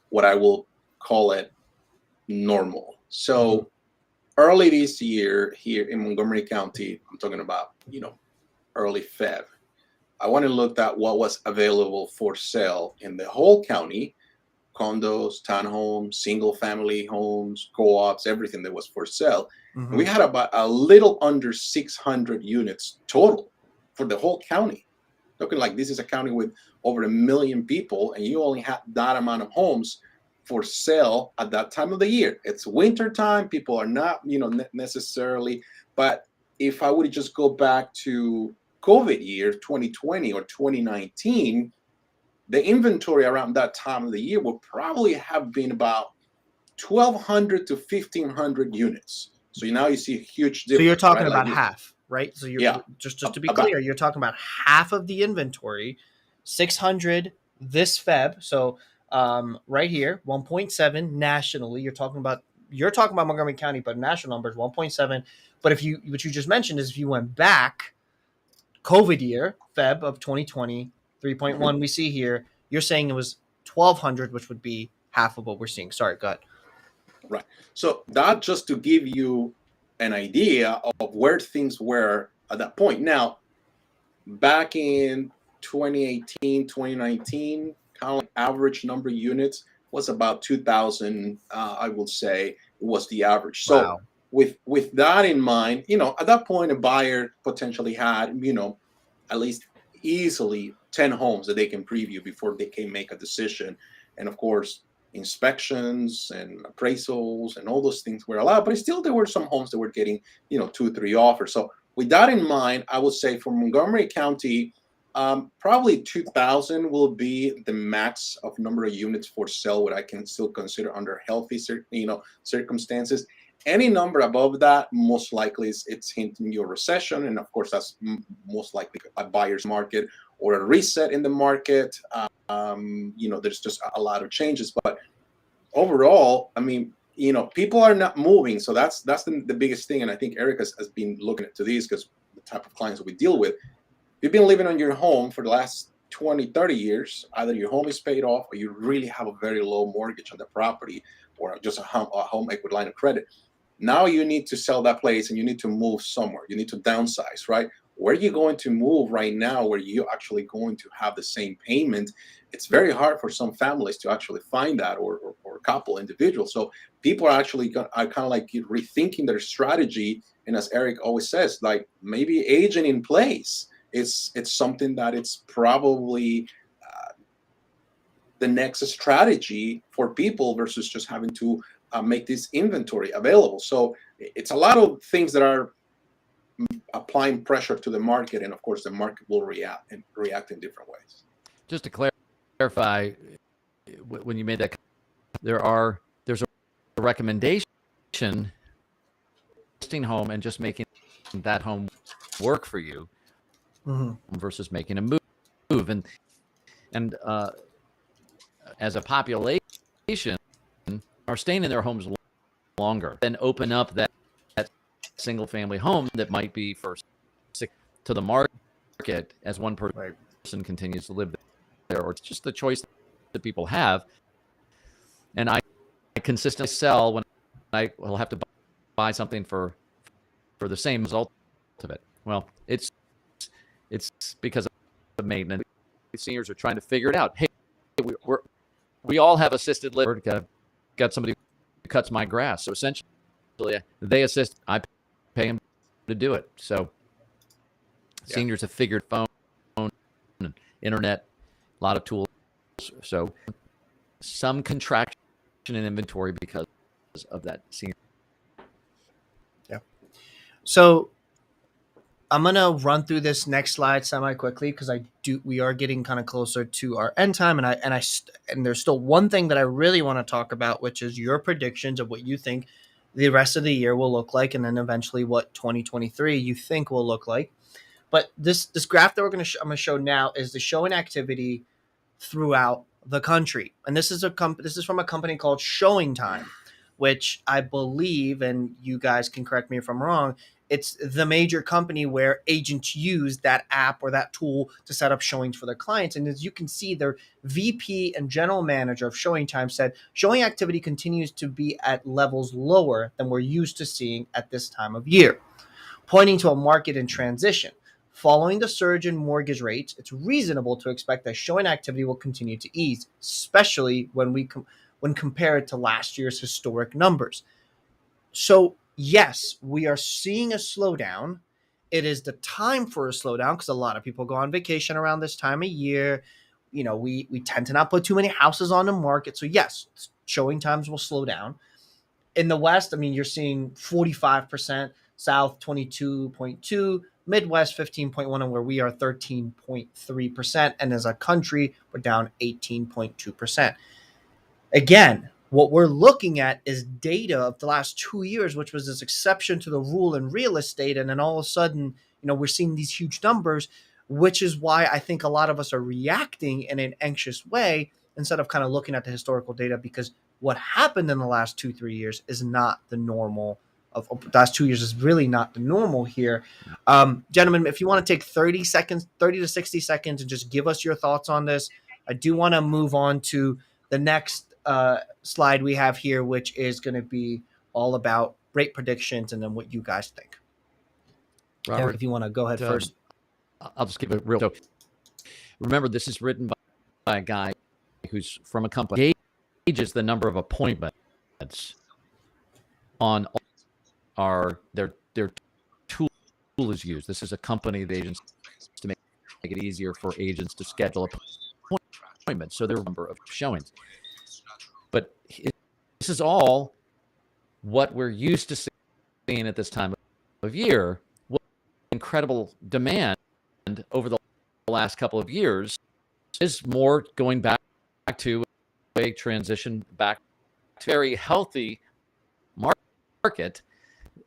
what I will call it normal. So early this year here in Montgomery County, I'm talking about early Feb, I want to look at what was available for sale in the whole county: condos, townhomes, single family homes, co-ops, everything that was for sale. We had about a little under 600 units total for the whole county. Looking like this is a county with over 1 million people, and you only have that amount of homes for sale at that time of the year. It's winter time. People are not, necessarily. But if I would just go back to COVID year 2020 or 2019, the inventory around that time of the year would probably have been about 1,200 to 1,500 units. So now you see a huge difference. So you're talking right? about half, right? So you're just to be clear, you're talking about half of the inventory, 600 this Feb. So right here, 1.7 nationally. You're talking about Montgomery County, but national numbers 1.7. But what you just mentioned is if you went back, COVID year, Feb of 2020, 3.1 we see here. You're saying it was 1,200, which would be half of what we're seeing. Sorry, go ahead. Right. So that just to give you an idea of where things were at that point. Now, back in 2018, 2019, kind of like average number of units was about 2,000. I will say was the average. So with that in mind, at that point, a buyer potentially had, at least easily 10 homes that they can preview before they can make a decision. And of course, inspections and appraisals and all those things were allowed, but still there were some homes that were getting 2 or 3 offers. So with that in mind, I would say for Montgomery County, probably 2,000 will be the max of number of units for sale, what I can still consider under healthy circumstances. Any number above that, most likely it's hinting you a recession, and of course that's most likely a buyer's market or a reset in the market. There's just a lot of changes, but overall, I mean, people are not moving, so that's the biggest thing. And I think Eric has been looking into these because the type of clients that we deal with. You've been living on your home for the last 20, 30 years. Either your home is paid off or you really have a very low mortgage on the property, or just a home equity line of credit. Now you need to sell that place and you need to move somewhere. You need to downsize, right? Where are you going to move right now where you're actually going to have the same payment? It's very hard for some families to actually find that, or a couple individuals. So people are actually are kind of like rethinking their strategy. And as Eric always says, like maybe aging in place, it's something that it's probably the next strategy for people versus just having to make this inventory available. So it's a lot of things that are applying pressure to the market, and of course the market will react in different ways. Just to clarify, when you made that, there's a recommendation listing home and just making that home work for you versus making a move. And as a population are staying in their homes longer, then open up that single family home that might be for to the market as one person continues to live there, or it's just the choice that people have. And I consistently sell when I will have to buy something for the same result of it. Well, it's because of maintenance. Seniors are trying to figure it out. Hey, we all have assisted living. Got somebody who cuts my grass, so essentially they assist. I pay them to do it. So seniors have figured phone and internet, a lot of tools. So some contraction in inventory because of that senior. Yeah. So I'm going to run through this next slide semi quickly because we are getting kind of closer to our end time. And there's still one thing that I really want to talk about, which is your predictions of what you think the rest of the year will look like. And then eventually what 2023 you think will look like. But this graph that I'm going to show now is the showing activity throughout the country. And this is from a company called Showing Time, which I believe, and you guys can correct me if I'm wrong, it's the major company where agents use that app or that tool to set up showings for their clients. And as you can see, their VP and general manager of Showing Time said showing activity continues to be at levels lower than we're used to seeing at this time of year, pointing to a market in transition. Following the surge in mortgage rates, it's reasonable to expect that showing activity will continue to ease, especially when compared to last year's historic numbers. So yes, we are seeing a slowdown. It is the time for a slowdown because a lot of people go on vacation around this time of year. You know, we tend to not put too many houses on the market. So yes, showing times will slow down. In the West, I mean, you're seeing 45%, South 22.2%, Midwest 15.1%, and where we are 13.3%. And as a country, we're down 18.2%. Again, what we're looking at is data of the last 2 years, which was this exception to the rule in real estate. And then all of a sudden, we're seeing these huge numbers, which is why I think a lot of us are reacting in an anxious way instead of kind of looking at the historical data, because what happened in the last 2-3 years is not the normal. Of the last 2 years is really not the normal here. Gentlemen, if you want to take 30 to 60 seconds and just give us your thoughts on this, I do want to move on to the next slide we have here, which is going to be all about rate predictions and then what you guys think. Robert, Eric, if you want to go ahead first. I'll just give it real. So remember, this is written by a guy who's from a company gauges the number of appointments on their tool is used. This is a company of agents to make it easier for agents to schedule appointments. So there are a number of showings. But this is all what we're used to seeing at this time of year. What incredible demand over the last couple of years is more going back to a transition back to a very healthy market.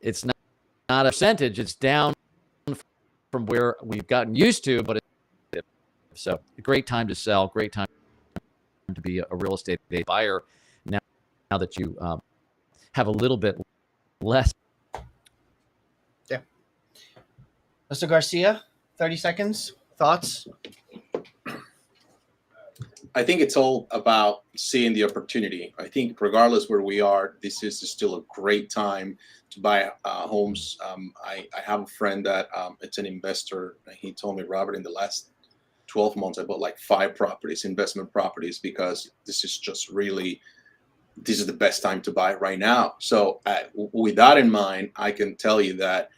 It's not a percentage. It's down from where we've gotten used to, but so a great time to sell, great time to be a real estate buyer now that you have a little bit less. Yeah. Mr. Garcia, 30 seconds. Thoughts? I think it's all about seeing the opportunity. I think regardless where we are, this is still a great time to buy homes. I have a friend that it's an investor. And he told me, Robert, in the last 12 months, I bought like 5 properties, investment properties, because this is just really, this is the best time to buy right now. So with that in mind, I can tell you that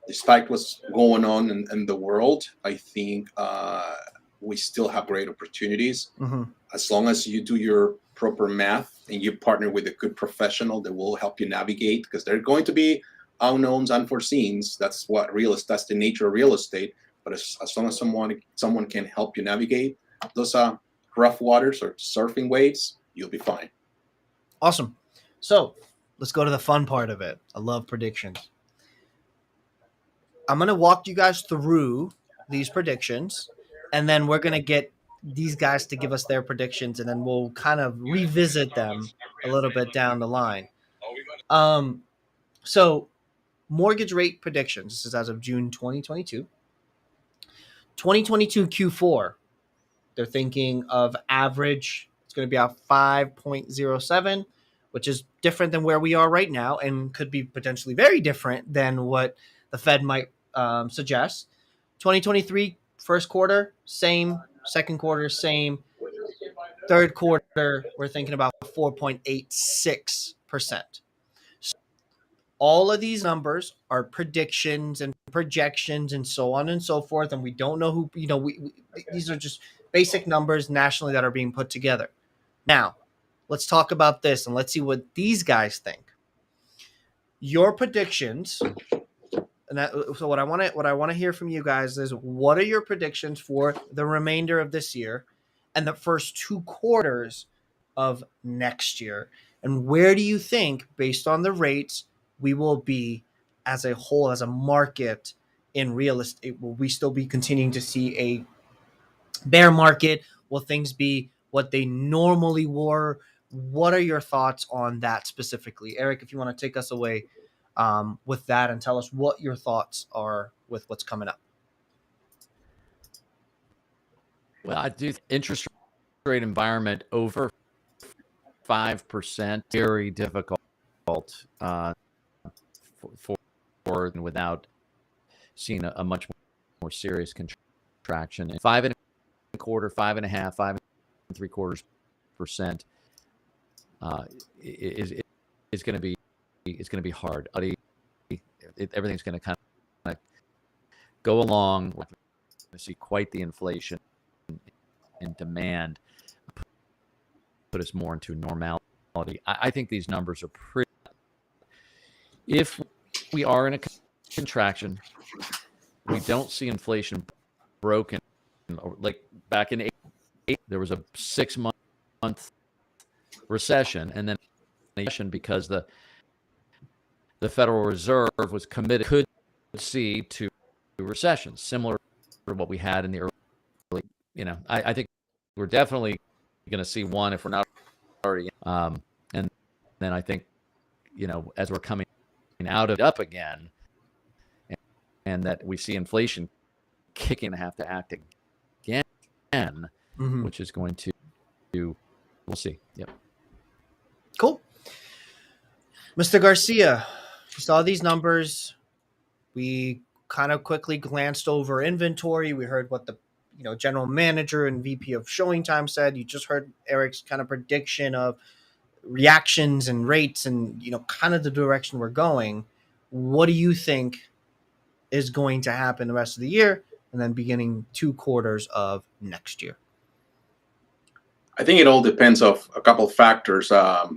despite what's going on in the world, I think we still have great opportunities. Mm-hmm. As long as you do your proper math and you partner with a good professional that will help you navigate, because there are going to be unknowns, unforeseens. That's what that's the nature of real estate. But as long as someone can help you navigate those rough waters or surfing waves, you'll be fine. Awesome. So let's go to the fun part of it. I love predictions. I'm going to walk you guys through these predictions, and then we're going to get these guys to give us their predictions, and then we'll kind of revisit them a little bit down the line. So mortgage rate predictions. This is as of June 2022. 2022 Q4. They're thinking of average. It's going to be about 5.07, which is different than where we are right now, and could be potentially very different than what the Fed might suggest. 2023 first quarter, same. Second quarter, same. Third quarter, we're thinking about 4.86%. All of these numbers are predictions and projections and so on and so forth, and we don't know who, these are just basic numbers nationally that are being put together. Now, let's talk about this and let's see what these guys think. Your predictions, so what I want to hear from you guys is, what are your predictions for the remainder of this year and the first 2 quarters of next year? And where do you think, based on the rates, we will be as a whole, as a market in real estate? Will we still be continuing to see a bear market? Will things be what they normally were? What are your thoughts on that specifically? Eric, if you want to take us away with that and tell us what your thoughts are with what's coming up. Well, I do interest rate environment over 5%, very difficult for and without seeing a much more serious contraction. 5.25%, 5.5%, 5.75% is going to be be hard. Everything's going to kind of go along. We're going to see quite the inflation in demand, put us more into normality. I think these numbers are pretty. If we are in a contraction, we don't see inflation broken. Like back in 2008, there was a 6-month recession, and then because the Federal Reserve was committed, could see to recessions similar to what we had in the early. I think we're definitely going to see one if we're not already. And then I think, as we're coming out of it up again, and that we see inflation kicking to have to act again, Mm-hmm. which is going to, we'll see. Yep. Cool. Mr. Garcia, we saw these numbers. We kind of quickly glanced over inventory. We heard what the general manager and VP of Showing Time said. You just heard Eric's kind of prediction of reactions and rates and kind of the direction we're going. What do you think is going to happen the rest of the year and then beginning 2 quarters of next year? I think it all depends of a couple of factors. I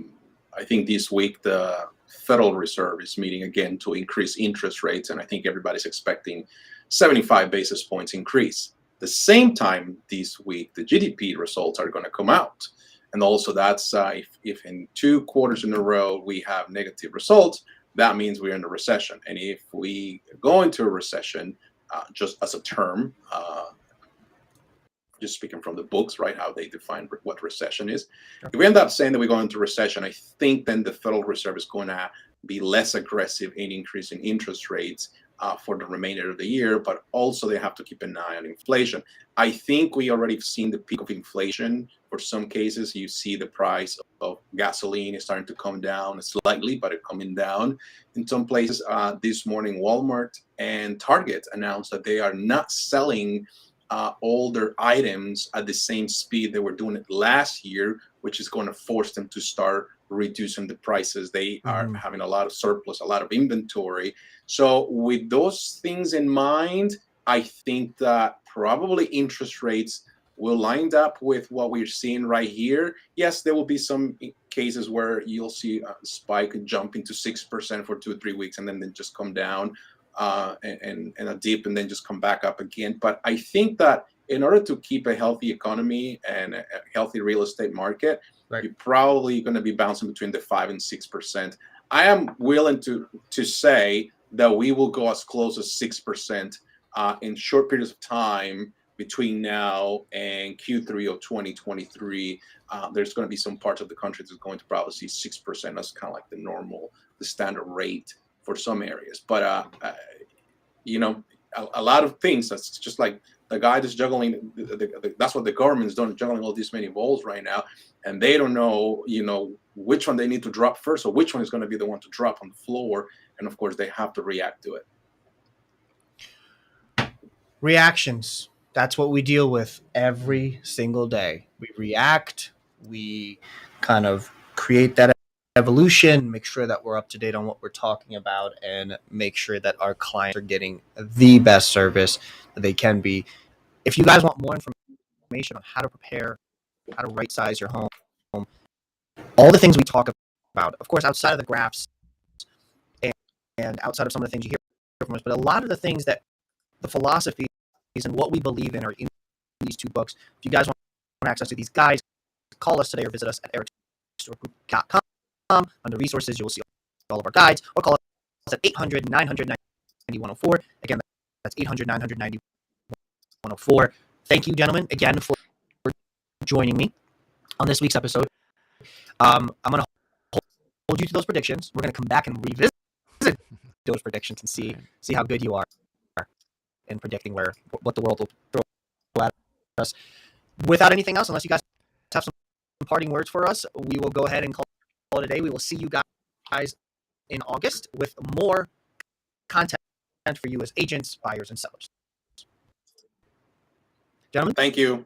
think this week the Federal Reserve is meeting again to increase interest rates, and I think everybody's expecting 75 basis points increase. The same time this week, the GDP results are going to come out. And also that's if in 2 quarters in a row we have negative results, that means we're in a recession. And if we go into a recession, just as a term, just speaking from the books, right, how they define what recession is. If we end up saying that we're going into recession, I think then the Federal Reserve is going to be less aggressive in increasing interest rates for the remainder of the year, but also they have to keep an eye on inflation. I think we already seen the peak of inflation. For some cases, you see the price of gasoline is starting to come down slightly, but it's coming down. In some places, this morning, Walmart and Target announced that they are not selling all their items at the same speed they were doing it last year, which is going to force them to start reducing the prices. They are having a lot of surplus, a lot of inventory. So with those things in mind, I think that probably interest rates will line up with what we're seeing right here. Yes, there will be some cases where you'll see a spike jumping to 6% for 2 or 3 weeks and then just come down and a dip and then just come back up again. But I think that in order to keep a healthy economy and a healthy real estate market, you're probably going to be bouncing between the 5 and 6%. I am willing to say that we will go as close as 6% in short periods of time between now and Q3 of 2023. There's going to be some parts of the country that's going to probably see 6%. That's kind of like the standard rate for some areas. But a lot of things. That's just like the guy that's juggling. That's what the government's doing, juggling all these many balls right now, and they don't know, which one they need to drop first, or which one is going to be the one to drop on the floor. And of course, they have to react to it. Reactions. That's what we deal with every single day. We react. We kind of create that evolution, make sure that we're up to date on what we're talking about, and make sure that our clients are getting the best service that they can be. If you guys want more information on how to prepare, how to right size your home, all the things we talk about, of course, outside of the graphs and outside of some of the things you hear from us, but a lot of the things that the philosophies and what we believe in are in these 2 books. If you guys want access to these guides, call us today or visit us at ericstoregroup.com. Under resources, you will see all of our guides, or call us at 800-990-9104. Again, that's 800-990-9104. Thank you, gentlemen, again for joining me on this week's episode. I'm going to hold you to those predictions. We're going to come back and revisit those predictions and see how good you are in predicting what the world will throw at us. Without anything else, unless you guys have some parting words for us, we will go ahead and call it a day. We will see you guys in August with more content for you as agents, buyers, and sellers. Gentlemen, thank you.